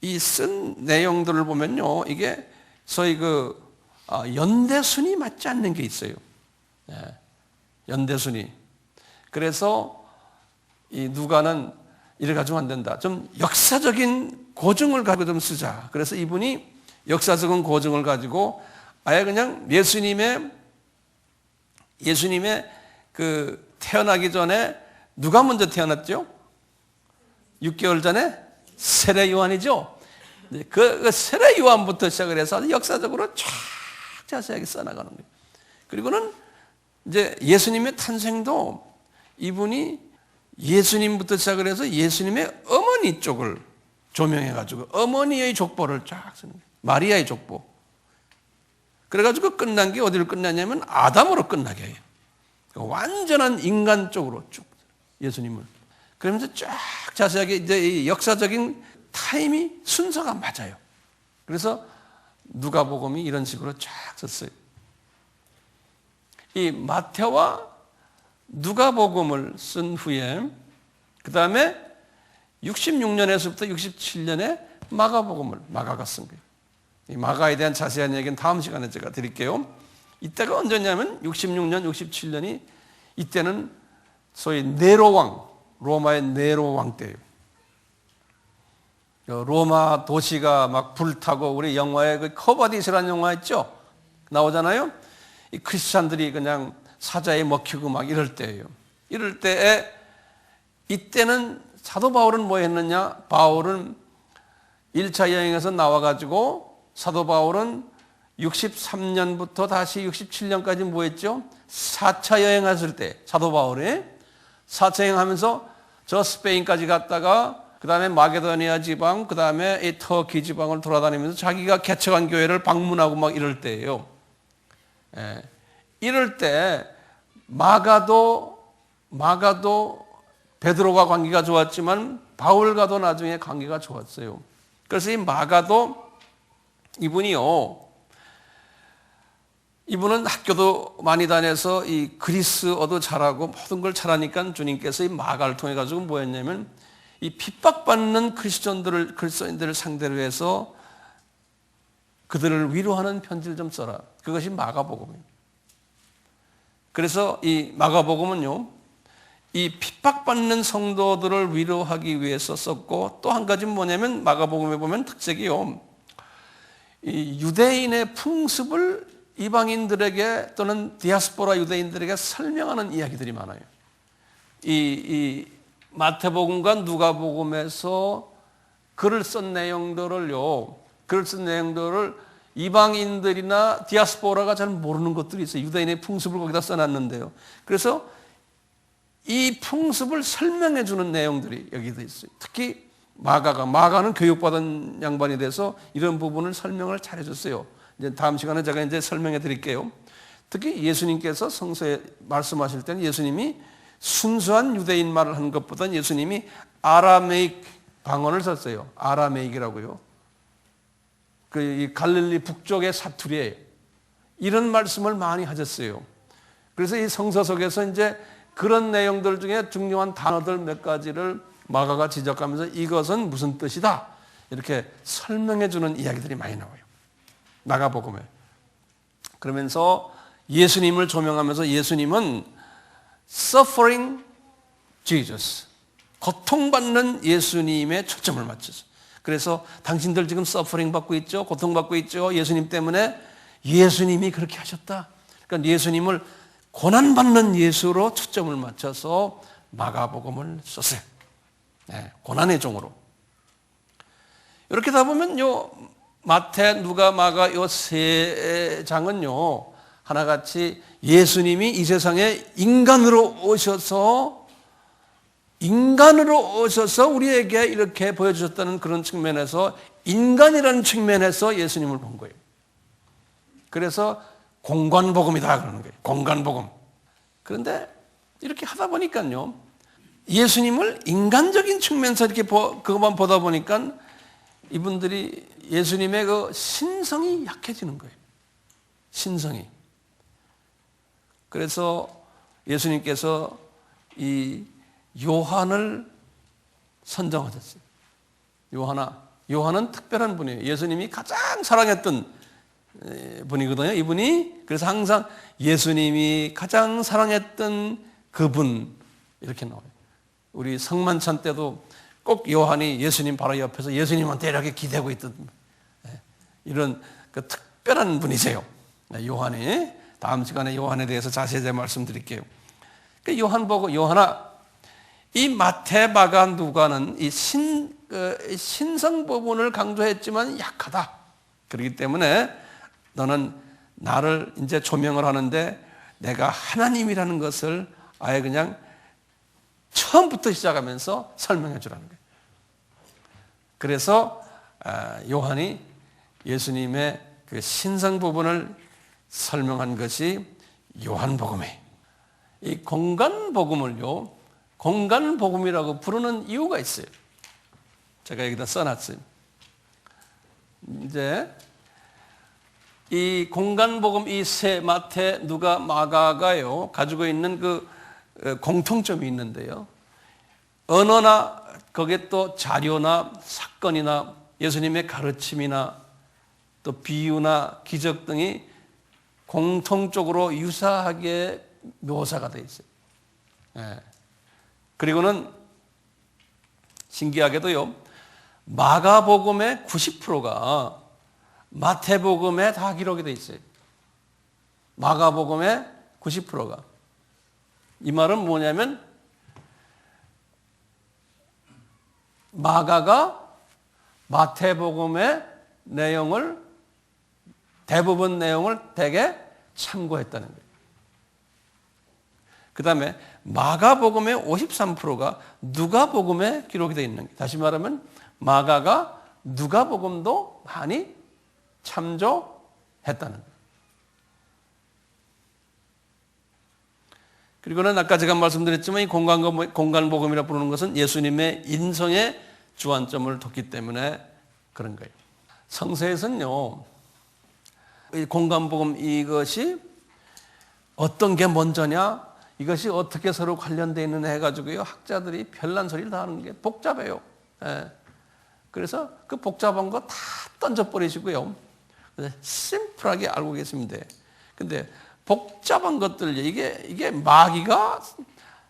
이 쓴 내용들을 보면요, 이게 소위 연대순이 맞지 않는 게 있어요. 네, 연대순이. 그래서 이 누가는 이래 가지고 안 된다. 좀 역사적인 고증을 가지고 좀 쓰자. 그래서 이분이 역사적인 고증을 가지고 아예 그냥 예수님의 그 태어나기 전에 누가 먼저 태어났죠? 6개월 전에 세례 요한이죠. 그 세례 요한부터 시작을 해서 역사적으로 쫙 자세하게 써나가는 거예요. 그리고는 이제 예수님의 탄생도 이분이 예수님부터 시작을 해서 예수님의 어머니 쪽을 조명해가지고 어머니의 족보를 쫙 쓰는 거예요. 마리아의 족보. 그래가지고 끝난 게 어디로 끝나냐면 아담으로 끝나게 해요. 완전한 인간 쪽으로 쭉 예수님을. 그러면서 쫙 자세하게 이제 이 역사적인 타임이 순서가 맞아요. 그래서 누가복음이 이런 식으로 쫙 썼어요. 이 마태와 누가복음을 쓴 후에 그 다음에 66년에서부터 67년에 마가가 쓴 거예요. 이 마가에 대한 자세한 얘기는 다음 시간에 제가 드릴게요. 이때가 언제냐면 66년, 67년이 이때는 소위 네로 왕, 로마의 네로 왕 때예요. 로마 도시가 막 불타고 우리 영화에 그 커버디스라는 영화 있죠? 나오잖아요. 이 크리스찬들이 그냥 사자에 먹히고 막 이럴 때예요. 이럴 때에 이때는 사도 바울은 뭐 했느냐? 바울은 1차 여행에서 나와가지고 사도 바울은 63년부터 다시 67년까지 뭐 했죠? 4차 여행했을 때 사도 바울이 4차 여행하면서 저 스페인까지 갔다가 그 다음에 마게도니아 지방, 그 다음에 이 터키 지방을 돌아다니면서 자기가 개척한 교회를 방문하고 막 이럴 때예요. 예. 이럴 때 마가도 베드로가 관계가 좋았지만 바울과도 나중에 관계가 좋았어요. 그래서 이 마가도 이분은 학교도 많이 다녀서 이 그리스어도 잘하고 모든 걸 잘하니까 주님께서 이 마가를 통해 가지고 뭐였냐면 이 핍박받는 그리스도인들을 상대로 해서 그들을 위로하는 편지를 좀 써라. 그것이 마가복음이에요. 그래서 이 마가복음은요, 이 핍박받는 성도들을 위로하기 위해서 썼고, 또 한 가지는 뭐냐면 마가복음에 보면 특색이요, 이 유대인의 풍습을 이방인들에게 또는 디아스포라 유대인들에게 설명하는 이야기들이 많아요. 이 마태복음과 누가복음에서 글을 쓴 내용들을 이방인들이나 디아스포라가 잘 모르는 것들이 있어요. 유대인의 풍습을 거기다 써놨는데요. 그래서 이 풍습을 설명해 주는 내용들이 여기도 있어요. 특히 마가는 교육받은 양반이 돼서 이런 부분을 설명을 잘 해줬어요. 이제 다음 시간에 제가 이제 설명해 드릴게요. 특히 예수님께서 성서에 말씀하실 때는 예수님이 순수한 유대인 말을 하는 것보다는 예수님이 아라메익 방언을 썼어요. 아라메익이라고요. 이 갈릴리 북쪽의 사투리예요. 이런 말씀을 많이 하셨어요. 그래서 이 성서 속에서 이제 그런 내용들 중에 중요한 단어들 몇 가지를 마가가 지적하면서 이것은 무슨 뜻이다 이렇게 설명해 주는 이야기들이 많이 나와요. 마가복음에. 그러면서 예수님을 조명하면서 예수님은 Suffering Jesus, 고통받는 예수님에 초점을 맞춰서. 그래서 당신들 지금 서퍼링 받고 있죠? 고통받고 있죠? 예수님 때문에 예수님이 그렇게 하셨다. 그러니까 예수님을 고난받는 예수로 초점을 맞춰서 마가복음을 썼어요. 네, 고난의 종으로. 이렇게 다 보면 마태, 누가, 마가 요 세 장은요 하나같이 예수님이 이 세상에 인간으로 오셔서 우리에게 이렇게 보여주셨다는 그런 측면에서 인간이라는 측면에서 예수님을 본 거예요. 그래서 공관복음이다 그러는 거예요. 공관복음. 그런데 이렇게 하다 보니까요, 예수님을 인간적인 측면에서 이렇게 그것만 보다 보니까 이분들이 예수님의 그 신성이 약해지는 거예요. 신성이. 그래서 예수님께서 이 요한을 선정하셨어요. 요한은 특별한 분이에요. 예수님이 가장 사랑했던 분이거든요. 이분이. 그래서 항상 예수님이 가장 사랑했던 그분 이렇게 나와요. 우리 성만찬 때도 꼭 요한이 예수님 바로 옆에서 예수님한테 이렇게 기대고 있던 이런 그 특별한 분이세요. 요한이. 다음 시간에 요한에 대해서 자세히 말씀드릴게요. 요한아, 이 마태, 마가, 누가는 이 신성 부분을 강조했지만 약하다. 그렇기 때문에 너는 나를 이제 조명을 하는데 내가 하나님이라는 것을 아예 그냥 처음부터 시작하면서 설명해 주라는 거예요. 그래서 요한이 예수님의 그 신성 부분을 설명한 것이 요한복음이에요. 이 공간복음을요, 공간복음이라고 부르는 이유가 있어요. 제가 여기다 써놨어요. 이제 이 공간복음 이 세 마태, 누가, 마가가요 가지고 있는 그 공통점이 있는데요. 언어나 거기에 또 자료나 사건이나 예수님의 가르침이나 또 비유나 기적 등이 공통적으로 유사하게 묘사가 되어 있어요. 예. 그리고는 신기하게도요, 마가복음의 90%가 마태복음에 다 기록이 되어 있어요. 마가복음의 90%가. 이 말은 뭐냐면 마가가 마태복음의 내용을 대부분 내용을 대개 참고했다는 거예요. 그 다음에 마가복음의 53%가 누가복음에 기록이 되어 있는 거예요. 다시 말하면 마가가 누가복음도 많이 참조했다는 거예요. 그리고는 아까 제가 말씀드렸지만 이 공간복음이라 부르는 것은 예수님의 인성의 주안점을 뒀기 때문에 그런 거예요. 성서에서는요, 이 공간복음 이것이 어떤 게 먼저냐, 이것이 어떻게 서로 관련되어 있느냐 해가지고요, 학자들이 별난 소리를 다 하는 게 복잡해요. 예. 그래서 그 복잡한 거 다 던져버리시고요, 심플하게 알고 계시면 돼. 근데 복잡한 것들, 이게 마귀가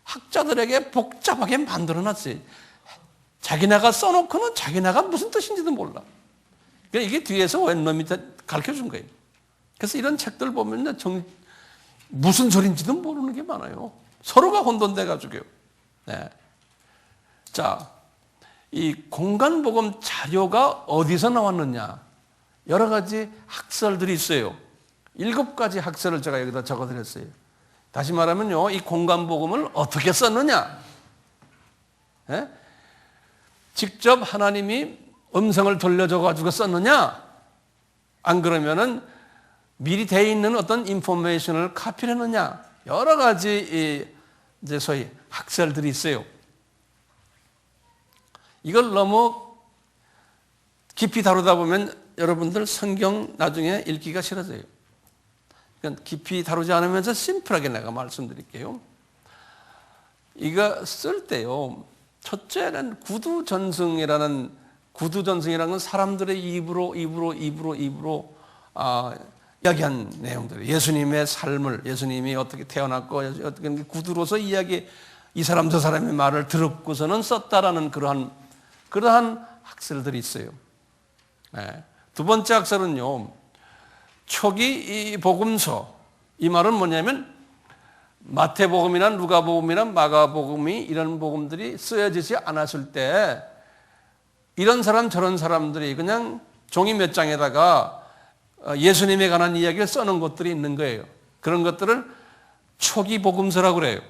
학자들에게 복잡하게 만들어놨어요. 자기네가 써놓고는 자기네가 무슨 뜻인지도 몰라. 그러니까 이게 뒤에서 웬놈이 가르쳐 준 거예요. 그래서 이런 책들 보면 무슨 소린지도 모르는 게 많아요. 서로가 혼돈돼가지고요. 네. 자, 이 공간복음 자료가 어디서 나왔느냐? 여러 가지 학설들이 있어요. 7가지 학설을 제가 여기다 적어드렸어요. 다시 말하면요, 이 공간복음을 어떻게 썼느냐? 네? 직접 하나님이 음성을 돌려줘가지고 썼느냐? 안 그러면은 미리 돼 있는 어떤 인포메이션을 카피를 했느냐? 여러 가지 이제 소위 학설들이 있어요. 이걸 너무 깊이 다루다 보면 여러분들 성경 나중에 읽기가 싫어져요. 그러니까 깊이 다루지 않으면서 심플하게 내가 말씀드릴게요. 이거 쓸 때요, 첫째는 구두전승이라는 건 사람들의 입으로 이야기한 내용들, 예수님의 삶을, 예수님이 어떻게 태어났고 어떻게 구두로서 이 사람 저 사람의 말을 들었고서는 썼다라는 그러한 학설들이 있어요. 네. 두 번째 학설은요, 초기 이 복음서, 이 말은 뭐냐면 마태복음이나 누가복음이나 마가복음이 이런 복음들이 쓰여지지 않았을 때 이런 사람 저런 사람들이 그냥 종이 몇 장에다가 예수님에 관한 이야기를 써놓은 것들이 있는 거예요. 그런 것들을 초기 복음서라고 그래요.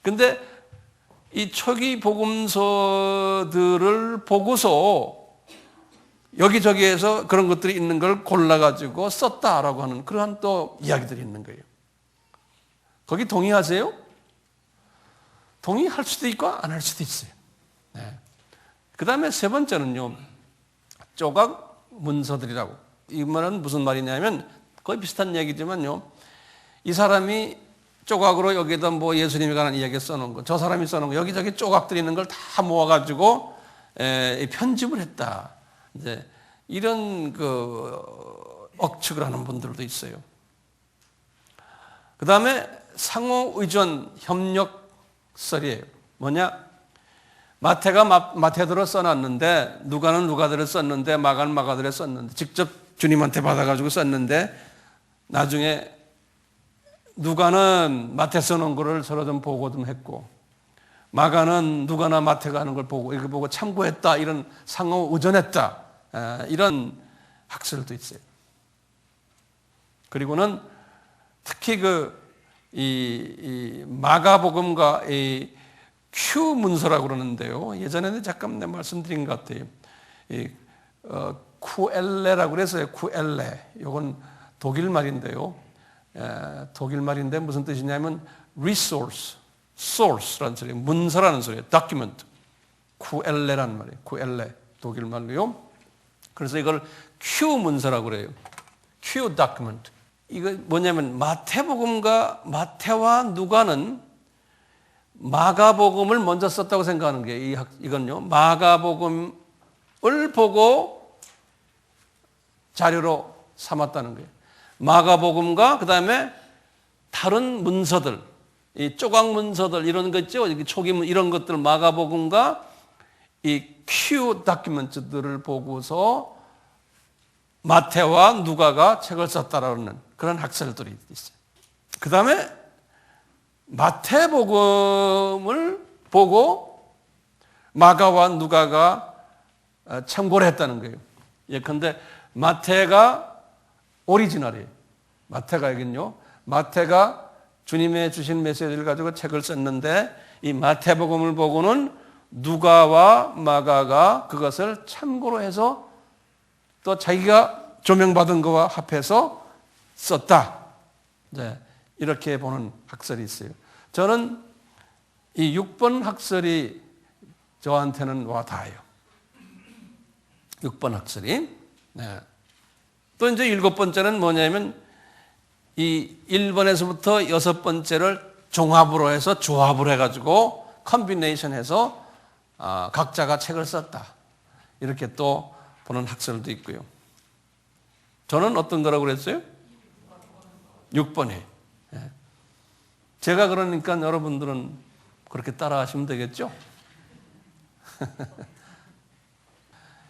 그런데 이 초기 복음서들을 보고서 여기저기에서 그런 것들이 있는 걸 골라가지고 썼다라고 하는 그러한 또 이야기들이 있는 거예요. 거기 동의하세요? 동의할 수도 있고 안 할 수도 있어요. 네. 그 다음에 세 번째는요, 조각 문서들이라고. 이 말은 무슨 말이냐면 거의 비슷한 얘기지만요, 이 사람이 조각으로 여기다 뭐 예수님에 관한 이야기 써놓은 거, 저 사람이 써놓은 거, 여기저기 조각들이 있는 걸 다 모아가지고 편집을 했다. 이제 이런 억측을 하는 분들도 있어요. 그 다음에 상호 의존 협력설이에요. 뭐냐? 마태가 마태대로 써놨는데, 누가는 누가대로 썼는데, 마가는 마가대로 썼는데, 직접 주님한테 받아가지고 썼는데, 나중에 누가는 마태 써놓은 거를 서로 좀 보고 좀 했고, 마가는 누가나 마태가 하는 걸 보고 이렇게 보고 참고했다, 이런 상호 의존했다, 이런 학설도 있어요. 그리고는 특히 이 마가복음과 이 큐 문서라고 그러는데요, 예전에는 잠깐 내가 말씀드린 것 같아요. 쿠엘레라고 그래서요. 쿠엘레, 이건 독일 말인데요. 독일 말인데 무슨 뜻이냐면 resource, source라는 소리예요. 문서라는 소리예요. document. 쿠엘레라는 말이에요. 쿠엘레, 독일 말로요. 그래서 이걸 큐 문서라고 그래요. 큐 document. 이거 뭐냐면 마태와 누가는 마가복음을 먼저 썼다고 생각하는 게 이건요, 마가복음을 보고 자료로 삼았다는 거예요. 마가복음과 그 다음에 다른 문서들, 이 조각 문서들 이런 거 있죠. 초기 이런 것들 마가복음과 이 큐 다큐멘트들을 보고서 마태와 누가가 책을 썼다라는 그런 학설들이 있어요. 그 다음에 마태복음을 보고 마가와 누가가 참고를 했다는 거예요. 예컨대 마태가 오리지널이에요. 마태가 여긴요. 마태가 주님의 주신 메시지를 가지고 책을 썼는데 이 마태복음을 보고는 누가와 마가가 그것을 참고로 해서 또 자기가 조명받은 거와 합해서 썼다. 네, 이렇게 보는 학설이 있어요. 저는 이 6번 학설이 저한테는 와 닿아요. 6번 학설이. 네. 또 이제 7번째는 뭐냐면 이 1번에서부터 6번째를 종합으로 해서 조합을 해가지고 컨비네이션 해서 각자가 책을 썼다. 이렇게 또 보는 학설도 있고요. 저는 어떤 거라고 그랬어요? 6번이에요. 제가 그러니까 여러분들은 그렇게 따라 하시면 되겠죠?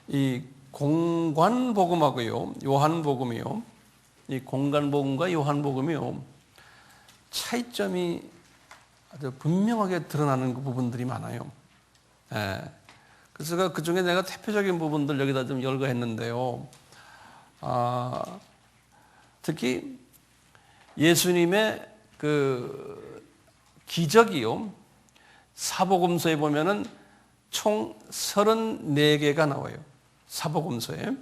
이 공관복음하고요, 요한복음이요. 이 공관복음과 요한복음이요. 차이점이 아주 분명하게 드러나는 부분들이 많아요. 그래서 그 중에 내가 대표적인 부분들 여기다 좀 열거했는데요. 특히 예수님의 그 기적이요. 사복음서에 보면은 총 34개가 나와요. 사복음서에.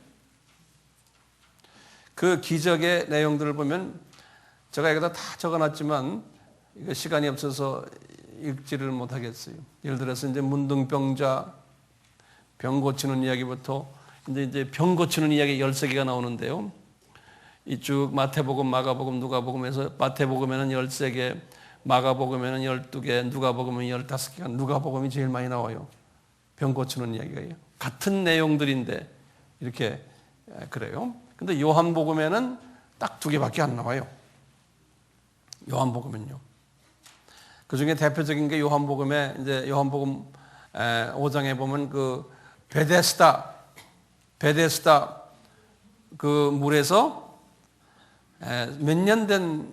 그 기적의 내용들을 보면 제가 여기다 다 적어놨지만 이거 시간이 없어서 읽지를 못하겠어요. 예를 들어서 이제 문둥병자 병 고치는 이야기부터 이제 병 고치는 이야기 13개가 나오는데요. 이 쭉 마태복음, 마가복음, 누가복음에서 마태복음에는 13개, 마가복음에는 12개, 누가복음은 15개가 누가복음이 제일 많이 나와요. 병 고치는 이야기가요. 같은 내용들인데 이렇게 그래요. 근데 요한복음에는 딱 2개밖에 안 나와요. 요한복음은요. 그 중에 대표적인 게 요한복음에 이제 요한복음 5장에 보면 그 베데스다 그 물에서 몇 년 된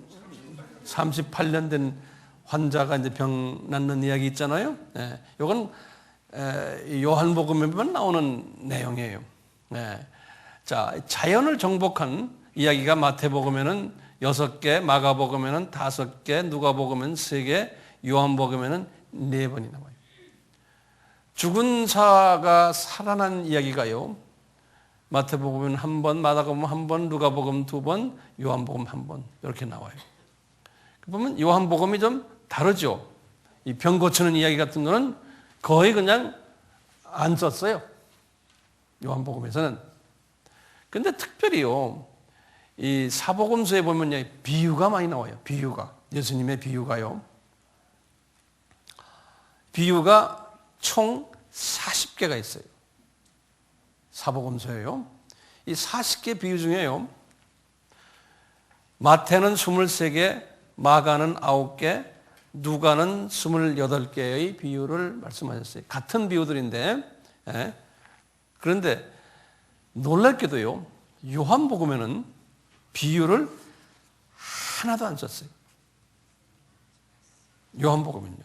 38년 된 환자가 이제 병 낫는 이야기 있잖아요. 이건 요한복음에만 나오는 내용이에요. 자, 자연을 정복한 이야기가 마태복음에는 6개, 마가복음에는 5개, 누가복음에는 3개, 요한복음에는 4번이 나와요. 죽은 자가 살아난 이야기가요. 마태복음은 1번, 마가복음 1번, 누가복음 2번, 요한복음 1번 이렇게 나와요. 보면 요한복음이 좀 다르죠. 이 병 고치는 이야기 같은 거는 거의 그냥 안 썼어요. 요한복음에서는. 근데 특별히요. 이 사복음서에 보면 비유가 많이 나와요. 비유가. 예수님의 비유가요. 비유가 총 40개가 있어요. 사복음서예요. 이 40개 비유 중에요. 마태는 23개, 마가는 9개, 누가는 28개의 비유를 말씀하셨어요. 같은 비유들인데, 그런데 놀랍게도요, 요한복음에는 비유를 하나도 안 썼어요. 요한복음은요.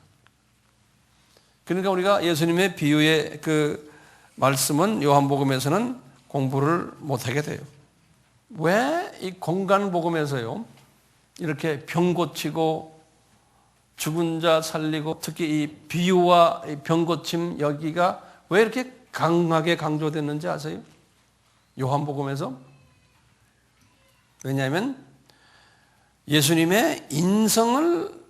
그러니까 우리가 예수님의 비유의 그 말씀은 요한복음에서는 공부를 못하게 돼요. 왜 이 공간복음에서요, 이렇게 병 고치고 죽은 자 살리고 특히 이 비유와 병 고침 여기가 왜 이렇게 강하게 강조됐는지 아세요? 요한복음에서? 왜냐하면 예수님의 인성을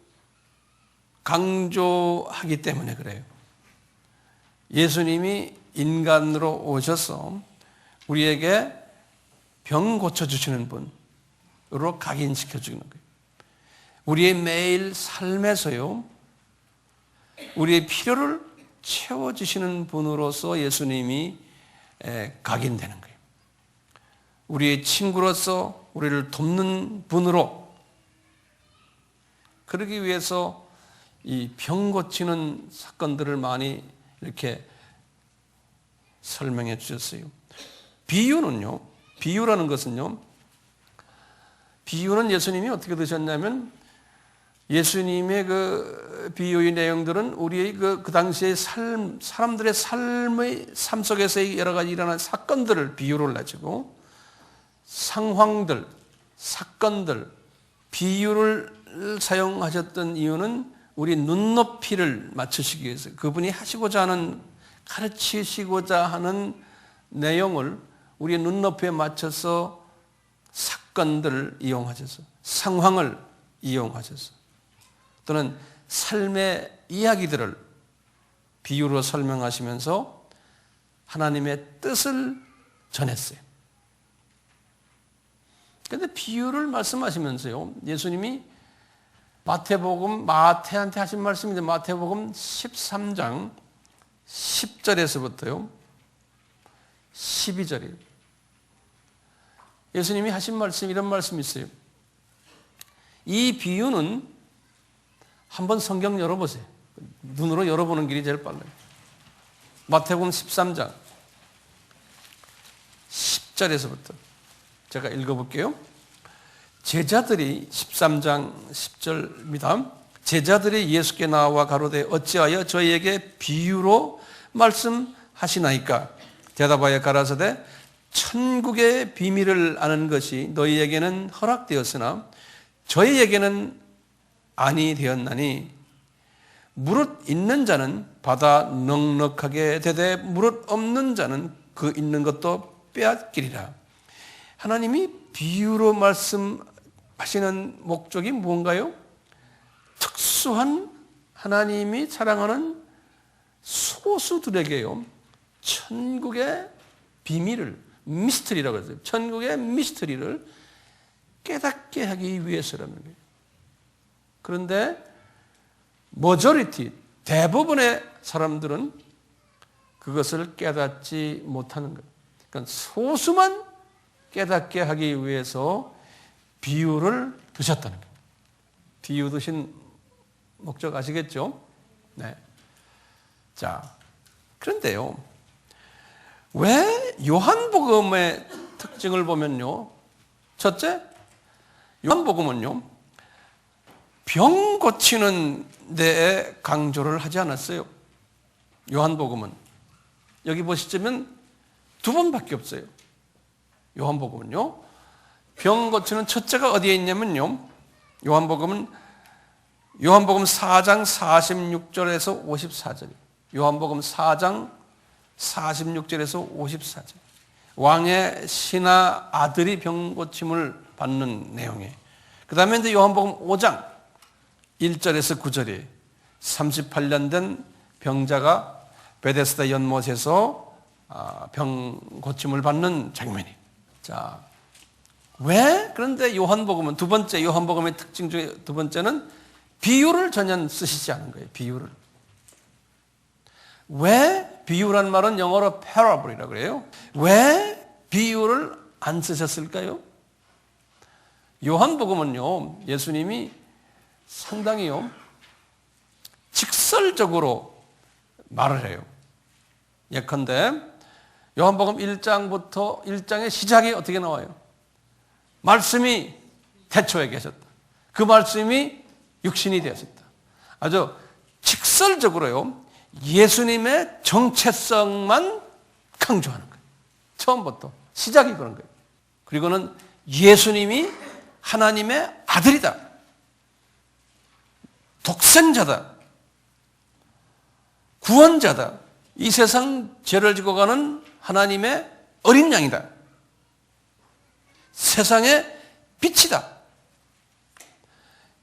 강조하기 때문에 그래요. 예수님이 인간으로 오셔서 우리에게 병 고쳐주시는 분으로 각인시켜주는 거예요. 우리의 매일 삶에서요, 우리의 필요를 채워주시는 분으로서 예수님이 각인되는 거예요. 우리의 친구로서 우리를 돕는 분으로, 그러기 위해서 이 병 고치는 사건들을 많이 이렇게 설명해 주셨어요. 비유는요, 비유라는 것은요, 비유는 예수님이 어떻게 드셨냐면 예수님의 그 비유의 내용들은 우리의 그 당시의 사람들의 삶 속에서의 여러 가지 일어난 사건들을 비유를 가지고 상황들, 사건들, 비유를 사용하셨던 이유는 우리 눈높이를 맞추시기 위해서 그분이 하시고자 하는, 가르치시고자 하는 내용을 우리의 눈높이에 맞춰서 사건들을 이용하셔서, 상황을 이용하셔서, 또는 삶의 이야기들을 비유로 설명하시면서 하나님의 뜻을 전했어요. 그런데 비유를 말씀하시면서요, 예수님이 마태한테 하신 말씀인데 마태복음 13장 10절에서부터요 12절이에요. 예수님이 하신 말씀, 이런 말씀이 있어요. 이 비유는 한번 성경 열어보세요. 눈으로 열어보는 길이 제일 빨라요. 마태복음 13장 10절에서부터 제가 읽어볼게요. 제자들이 13장 10절입니다. 제자들이 예수께 나와 가로되 어찌하여 저희에게 비유로 말씀하시나이까? 대답하여 가라사대 천국의 비밀을 아는 것이 너희에게는 허락되었으나 저희에게는 아니 되었나니 무릇 있는 자는 받아 넉넉하게 되되 무릇 없는 자는 그 있는 것도 빼앗기리라. 하나님이 비유로 말씀하시는 목적이 뭔가요? 특수한 하나님이 사랑하는 소수들에게요, 천국의 비밀을, 미스터리라고 했어요. 천국의 미스터리를 깨닫게 하기 위해서라는 거예요. 그런데 머저리티, 대부분의 사람들은 그것을 깨닫지 못하는 거예요. 그러니까 소수만 깨닫게 하기 위해서 비유를 두셨다는 거예요. 비유 두신 목적 아시겠죠? 네. 자, 그런데요, 왜 요한복음의 특징을 보면요, 첫째, 요한복음은요, 병 고치는 데에 강조를 하지 않았어요. 요한복음은. 여기 보시자면 두 번밖에 없어요. 요한복음은요. 병 고치는 첫째가 어디에 있냐면요. 요한복음 4장 46절에서 54절이에요. 요한복음 4장 46절에서 54절. 왕의 신하 아들이 병 고침을 받는 내용이에요. 그 다음에 이제 요한복음 5장 1절에서 9절이 38년 된 병자가 베데스다 연못에서 병 고침을 받는 장면이에요. 자, 왜? 그런데 요한복음은 두 번째, 요한복음의 특징 중에 두 번째는 비유를 전혀 쓰시지 않은 거예요. 비유를. 왜? 비유란 말은 영어로 parable이라고 그래요. 왜 비유를 안 쓰셨을까요? 요한복음은요, 예수님이 상당히요, 직설적으로 말을 해요. 예컨대 요한복음 1장부터 1장의 시작이 어떻게 나와요? 말씀이 태초에 계셨다. 그 말씀이 육신이 되었다. 아주 직설적으로요, 예수님의 정체성만 강조하는 거예요. 처음부터 시작이 그런 거예요. 그리고는 예수님이 하나님의 아들이다, 독생자다, 구원자다, 이 세상 죄를 지고 가는 하나님의 어린 양이다, 세상의 빛이다.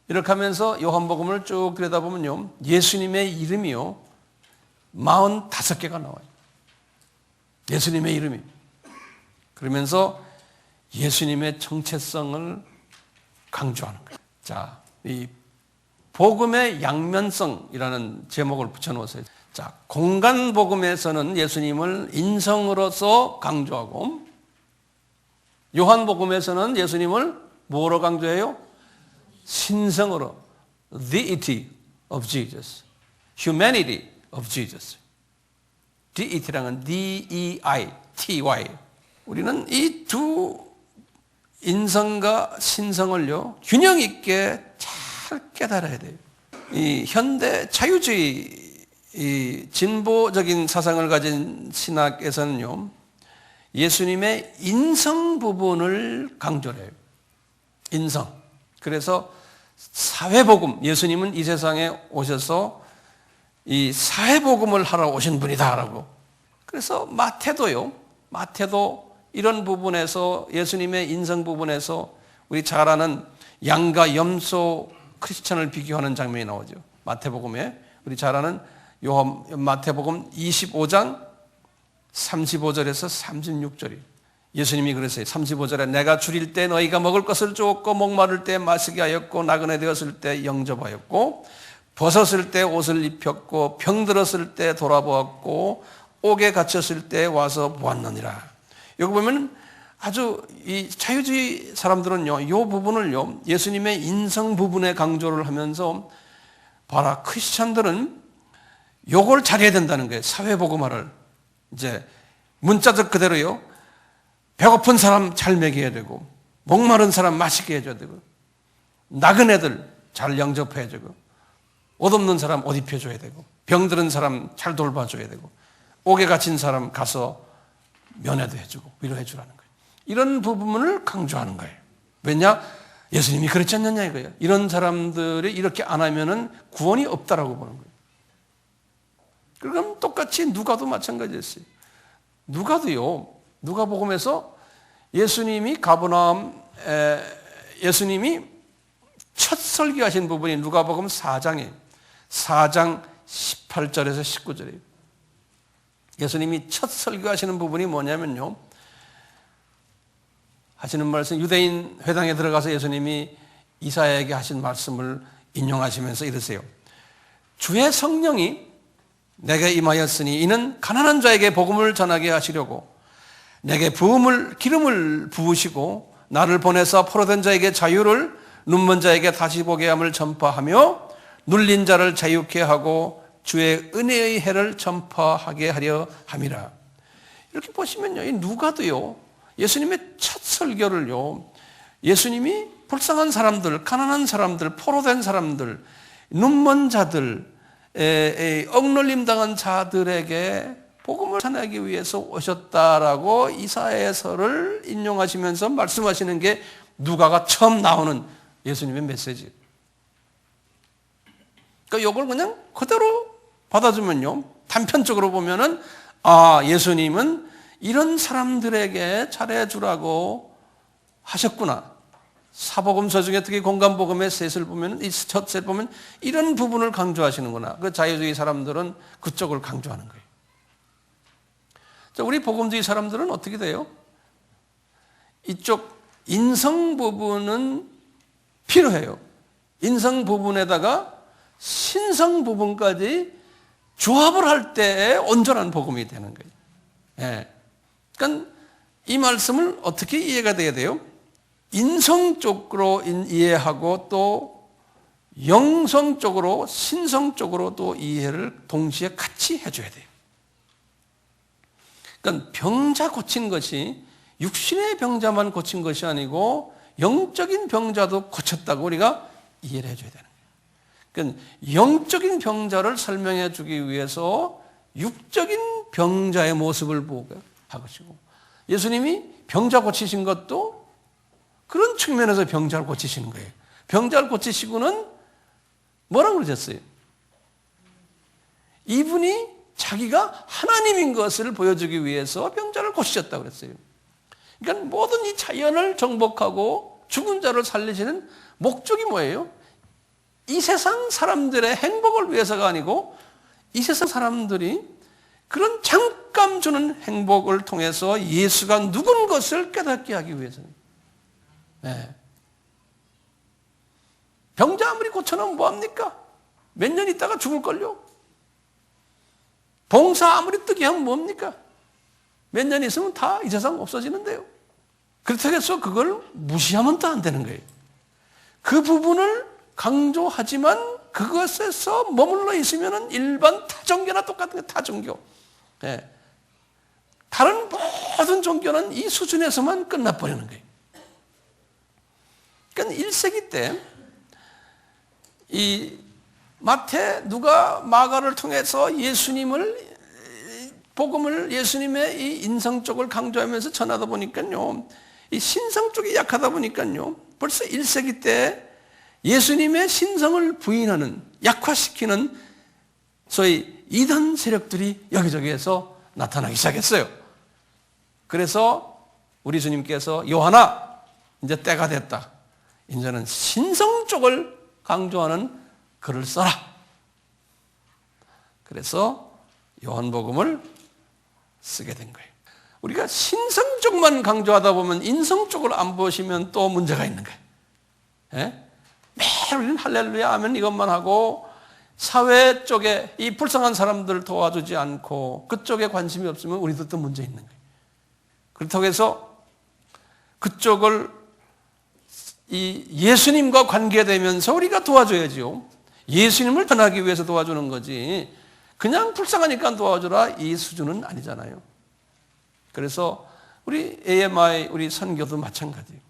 이렇게 하면서 요한복음을 쭉 들여다보면요, 예수님의 이름이요 45개가 나와요. 예수님의 이름이. 그러면서 예수님의 정체성을 강조하는 거예요. 자, 이 복음의 양면성이라는 제목을 붙여놓으세요. 자, 공간 복음에서는 예수님을 인성으로서 강조하고, 요한복음에서는 예수님을 뭐로 강조해요? 신성으로, deity of Jesus, humanity of Jesus. deity라는 D-E-I-T-Y, 우리는 이 두 인성과 신성을요, 균형 있게 잘 깨달아야 돼요. 이 현대 자유주의, 이 진보적인 사상을 가진 신학에서는요, 예수님의 인성 부분을 강조를 해요. 인성. 그래서 사회복음, 예수님은 이 세상에 오셔서 이 사회복음을 하러 오신 분이다라고. 그래서 마태도 이런 부분에서, 예수님의 인성 부분에서 우리 잘 아는 양과 염소 크리스천을 비교하는 장면이 나오죠. 마태복음에 우리 잘 아는 마태복음 25장 35절에서 36절이 예수님이 그랬어요. 35절에 내가 줄일 때 너희가 먹을 것을 주었고 목마를 때 마시게 하였고 나그네 되었을 때 영접하였고 벗었을 때 옷을 입혔고 병들었을 때 돌아보았고 옥에 갇혔을 때 와서 보았느니라. 여기 보면 아주 이 자유주의 사람들은요, 이 부분을요, 예수님의 인성 부분에 강조를 하면서 봐라, 크리스찬들은 요걸 잘해야 된다는 거예요. 사회복음화를. 이제 문자적 그대로요, 배고픈 사람 잘 먹여야 되고, 목마른 사람 마시게 해줘야 되고, 나그네들 잘 영접해야 되고, 옷 없는 사람 옷 입혀줘야 되고, 병들은 사람 잘 돌봐줘야 되고, 옥에 갇힌 사람 가서 면회도 해주고 위로해 주라는 거예요. 이런 부분을 강조하는 거예요. 왜냐? 예수님이 그랬지 않느냐 이거예요. 이런 사람들이 이렇게 안 하면은 구원이 없다라고 보는 거예요. 그럼 똑같이 누가도 마찬가지였어요. 누가복음에서 예수님이 예수님이 첫 설교하신 부분이 누가복음 4장이에요. 4장 18절에서 19절이에요. 예수님이 첫 설교하시는 부분이 뭐냐면요, 하시는 말씀, 유대인 회당에 들어가서 예수님이 이사야에게 하신 말씀을 인용하시면서 이러세요. 주의 성령이 내게 임하였으니 이는 가난한 자에게 복음을 전하게 하시려고 내게 기름을 부으시고 나를 보내서 포로된 자에게 자유를, 눈먼 자에게 다시 보게 함을 전파하며 눌린 자를 자유케 하고 주의 은혜의 해를 전파하게 하려 함이라. 이렇게 보시면요, 이 누가도요, 예수님의 첫 설교를요, 예수님이 불쌍한 사람들, 가난한 사람들, 포로된 사람들, 눈먼 자들, 억눌림 당한 자들에게 복음을 전하기 위해서 오셨다라고 이사야서를 인용하시면서 말씀하시는 게 누가가 처음 나오는 예수님의 메시지. 그러니까 이걸 그냥 그대로 받아주면요, 단편적으로 보면은 예수님은 이런 사람들에게 잘해주라고 하셨구나. 사복음서 중에 특히 공간복음의 셋을 보면, 이 첫 셋 보면 이런 부분을 강조하시는구나. 그 자유주의 사람들은 그쪽을 강조하는 거예요. 자, 우리 복음주의 사람들은 어떻게 돼요? 이쪽 인성 부분은 필요해요. 인성 부분에다가 신성 부분까지 조합을 할 때에 온전한 복음이 되는 거예요. 예. 그러니까 이 말씀을 어떻게 이해가 돼야 돼요? 인성적으로 이해하고 또 영성적으로, 신성적으로도 이해를 동시에 같이 해줘야 돼요. 그러니까 병자 고친 것이 육신의 병자만 고친 것이 아니고 영적인 병자도 고쳤다고 우리가 이해를 해줘야 되는 거예요. 그러니까 영적인 병자를 설명해 주기 위해서 육적인 병자의 모습을 보게 하시고, 예수님이 병자 고치신 것도 그런 측면에서 병자를 고치시는 거예요. 병자를 고치시고는 뭐라고 그러셨어요? 이분이 자기가 하나님인 것을 보여주기 위해서 병자를 고치셨다고 그랬어요. 그러니까 모든 이 자연을 정복하고 죽은 자를 살리시는 목적이 뭐예요? 이 세상 사람들의 행복을 위해서가 아니고 이 세상 사람들이 그런 잠깐 주는 행복을 통해서 예수가 누군 것을 깨닫게 하기 위해서는. 네. 병자 아무리 고쳐놓으면 뭐합니까? 몇 년 있다가 죽을걸요? 봉사 아무리 뜨게 하면 뭐합니까? 몇 년 있으면 다 이 세상 없어지는데요. 그렇다고 해서 그걸 무시하면 또 안 되는 거예요. 그 부분을 강조하지만 그것에서 머물러 있으면 일반 타종교나 똑같은 게 타종교. 네. 다른 모든 종교는 이 수준에서만 끝나버리는 거예요. 그러니까 1세기 때 이 마태, 누가, 마가를 통해서 복음을 예수님의 이 인성 쪽을 강조하면서 전하다 보니까요, 이 신성 쪽이 약하다 보니까요, 벌써 1세기 때 예수님의 신성을 부인하는, 약화시키는 소위 이단 세력들이 여기저기에서 나타나기 시작했어요. 그래서 우리 주님께서 요한아, 이제 때가 됐다. 이제는 신성 쪽을 강조하는 글을 써라. 그래서 요한복음을 쓰게 된 거예요. 우리가 신성 쪽만 강조하다 보면 인성 쪽을 안 보시면 또 문제가 있는 거예요. 예? 매일 우리는 할렐루야 하면 이것만 하고 사회 쪽에 이 불쌍한 사람들을 도와주지 않고 그쪽에 관심이 없으면 우리도 또 문제 있는 거예요. 그렇다고 해서 그쪽을 이 예수님과 관계되면서 우리가 도와줘야지요. 예수님을 전하기 위해서 도와주는 거지 그냥 불쌍하니까 도와주라 이 수준은 아니잖아요. 그래서 우리 AMI 우리 선교도 마찬가지예요.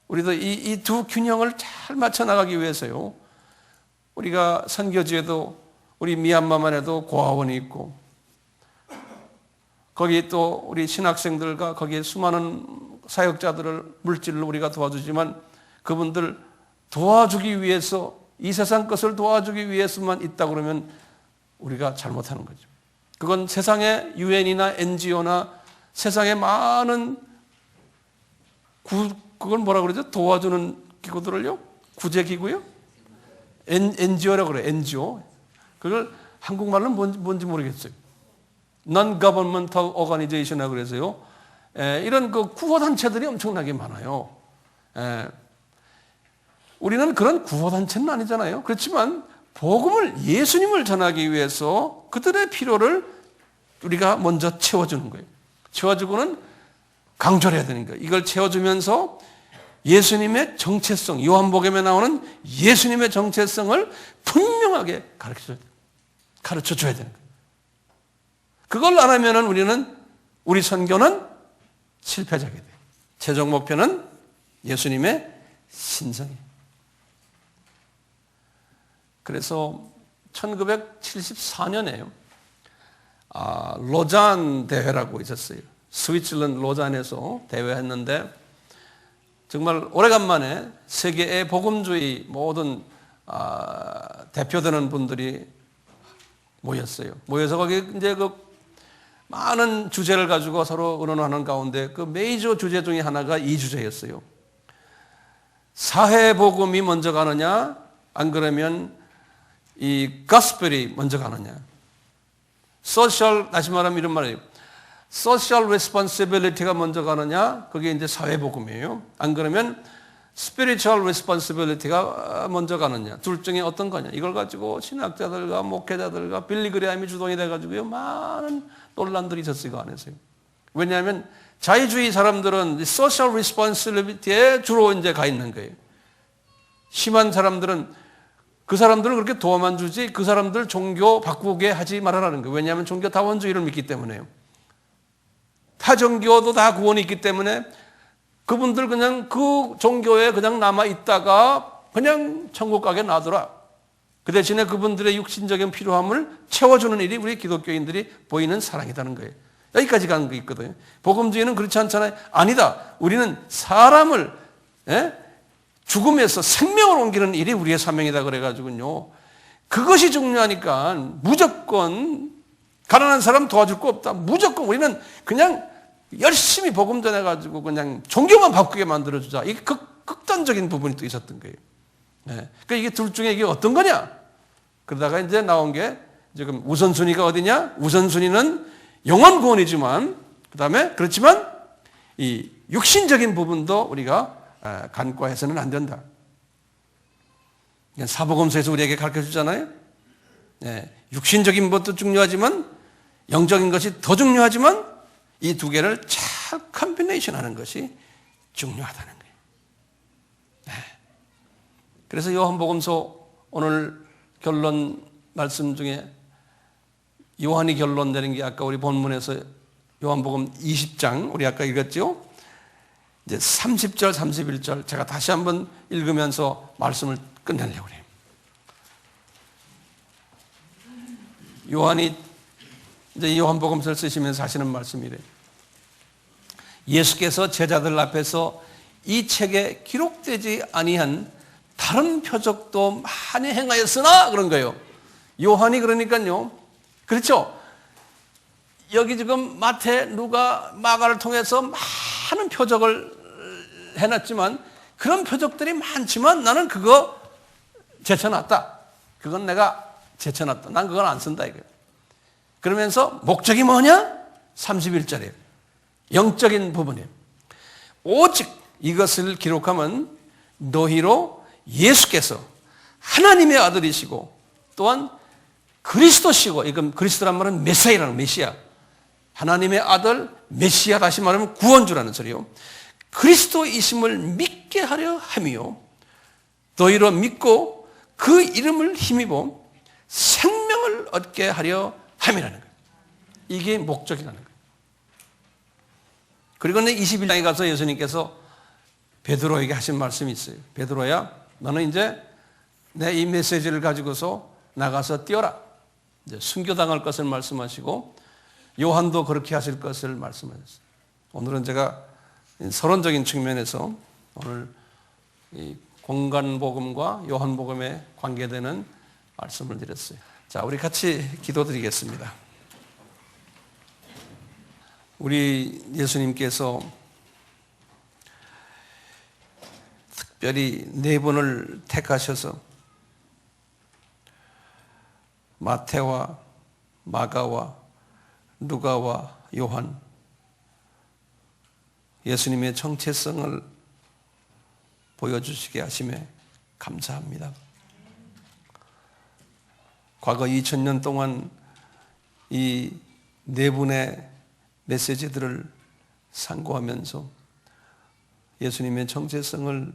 우리도 이 두 균형을 잘 맞춰 나가기 위해서요. 우리가 선교지에도 우리 미얀마만 해도 고아원이 있고 거기 또 우리 신학생들과 거기에 수많은 사역자들을 물질로 우리가 도와주지만 그분들 도와주기 위해서 이 세상 것을 도와주기 위해서만 있다 그러면 우리가 잘못하는 거죠. 그건 세상의 유엔이나 NGO나 세상의 많은 그걸 뭐라 그러죠? 도와주는 기구들을요? 구제기구요? NGO라고 그래요. NGO. 그걸 한국말로는 뭔지 모르겠어요. Non-governmental organization이라고 그래서요. 이런 그 구호단체들이 엄청나게 많아요. 우리는 그런 구호단체는 아니잖아요. 그렇지만 복음을 예수님을 전하기 위해서 그들의 필요를 우리가 먼저 채워주는 거예요. 채워주고는 강조를 해야 되는 거예요. 이걸 채워주면서 예수님의 정체성, 요한복음에 나오는 예수님의 정체성을 분명하게 가르쳐줘야 되는 거예요. 그걸 안 하면 우리 선교는 실패자게 돼요. 최종 목표는 예수님의 신성이에요. 그래서 1974년에요. 로잔 대회라고 있었어요. 스위스랜드 로잔에서 대회했는데 정말 오래간만에 세계의 복음주의 모든 대표되는 분들이 모였어요. 모여서 거기 이제 그 많은 주제를 가지고 서로 의논하는 가운데 그 메이저 주제 중에 하나가 이 주제였어요. 사회 복음이 먼저 가느냐, 안 그러면 이 가스펠이 먼저 가느냐. 다시 말하면 이런 말이에요. 소셜 레스폰시빌리티가 먼저 가느냐, 그게 이제 사회 복음이에요. 안 그러면 스피리추얼 레스폰시빌리티가 먼저 가느냐. 둘 중에 어떤 거냐. 이걸 가지고 신학자들과 목회자들과 빌리그레함이 주동이 돼가지고요. 많은 논란들이 있었어요, 그 안에서요. 왜냐하면 자유주의 사람들은 소셜 레스폰시빌리티에 주로 이제 가 있는 거예요. 심한 사람들은 그 사람들을 그렇게 도와만 주지 그 사람들 종교 바꾸게 하지 말아라는 거예요. 왜냐하면 종교 다원주의를 믿기 때문에요. 타 종교도 다 구원이 있기 때문에 그분들 그냥 그 종교에 그냥 남아 있다가 그냥 천국 가게 놔둬라. 그 대신에 그분들의 육신적인 필요함을 채워주는 일이 우리 기독교인들이 보이는 사랑이라는 거예요. 여기까지 가는 게 있거든요. 복음주의는 그렇지 않잖아요. 아니다. 우리는 사람을 죽음에서 생명을 옮기는 일이 우리의 사명이다 그래가지고요. 그것이 중요하니까 무조건 가난한 사람 도와줄 거 없다. 무조건 우리는 그냥 열심히 복음 전해가지고 그냥 종교만 바꾸게 만들어주자. 이게 극단적인 부분이 또 있었던 거예요. 그러니까 이게 둘 중에 이게 어떤 거냐? 그러다가 이제 나온 게 지금 우선순위가 어디냐? 우선순위는 영원 구원이지만 그렇지만 이 육신적인 부분도 우리가 간과해서는 안 된다. 사복음서에서 우리에게 가르쳐 주잖아요. 육신적인 것도 중요하지만 영적인 것이 더 중요하지만 이 두 개를 잘 컴비네이션 하는 것이 중요하다는 거예요. 그래서 요한복음서 오늘 결론 말씀 중에 요한이 결론 내린 게 아까 우리 본문에서 요한복음 20장 우리 아까 읽었죠? 이제 30절, 31절 제가 다시 한번 읽으면서 말씀을 끝내려고 해요. 요한이 이제 요한복음서를 쓰시면서 하시는 말씀이래요. 예수께서 제자들 앞에서 이 책에 기록되지 아니한 다른 표적도 많이 행하였으나 그런 거예요. 요한이 그러니까요. 그렇죠? 여기 지금 마태, 누가, 마가를 통해서 많은 표적을 해놨지만 그런 표적들이 많지만 나는 그거 제쳐놨다. 그건 내가 제쳐놨다. 난 그건 안 쓴다 이거예요. 그러면서 목적이 뭐냐? 31절이에요. 영적인 부분이에요. 오직 이것을 기록하면 너희로 예수께서 하나님의 아들이시고 또한 그리스도시고, 이건 그리스도란 말은 메시아라는 메시아. 하나님의 아들 메시아, 다시 말하면 구원주라는 소리요. 그리스도이심을 믿게 하려 함이요. 너희로 믿고 그 이름을 힘입어 생명을 얻게 하려 함이라는 거예요. 이게 목적이라는 거예요. 그리고 21장에 가서 예수님께서 베드로에게 하신 말씀이 있어요. 베드로야, 너는 이제 내 이 메시지를 가지고서 나가서 뛰어라. 이제 순교당할 것을 말씀하시고 요한도 그렇게 하실 것을 말씀하셨어요. 오늘은 제가 서론적인 측면에서 오늘 이 공간복음과 요한복음에 관계되는 말씀을 드렸어요. 자, 우리 같이 기도드리겠습니다. 우리 예수님께서 특별히 네 분을 택하셔서 마태와 마가와 누가와 요한, 예수님의 정체성을 보여주시게 하심에 감사합니다. 과거 2000년 동안 이 네 분의 메시지들을 상고하면서 예수님의 정체성을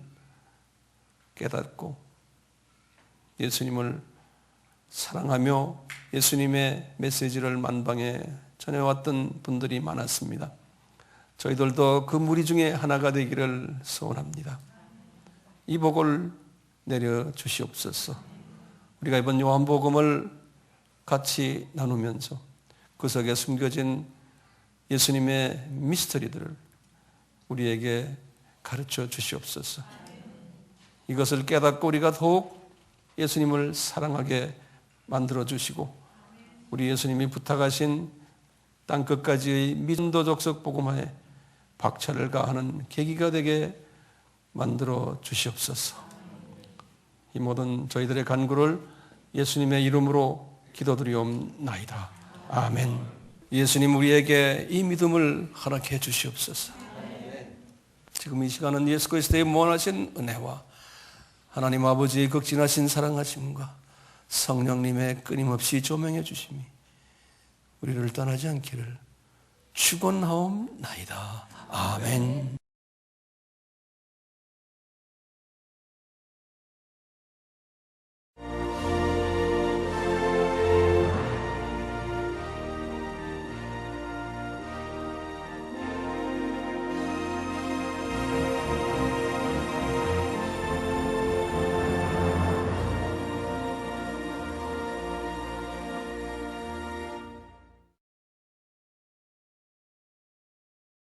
깨닫고 예수님을 사랑하며 예수님의 메시지를 만방에 전해왔던 분들이 많았습니다. 저희들도 그 무리 중에 하나가 되기를 소원합니다. 이 복을 내려주시옵소서. 우리가 이번 요한복음을 같이 나누면서 그 속에 숨겨진 예수님의 미스터리들을 우리에게 가르쳐 주시옵소서. 이것을 깨닫고 우리가 더욱 예수님을 사랑하게 만들어 주시고 우리 예수님이 부탁하신 땅끝까지의 믿음도 족속 복음화에 박차를 가하는 계기가 되게 만들어 주시옵소서. 이 모든 저희들의 간구를 예수님의 이름으로 기도드리옵나이다. 아멘. 예수님, 우리에게 이 믿음을 허락해 주시옵소서. 지금 이 시간은 예수 그리스도의 무한하신 은혜와 하나님 아버지의 극진하신 사랑하심과 성령님의 끊임없이 조명해 주심이 우리를 떠나지 않기를 축원하옵나이다. 아멘.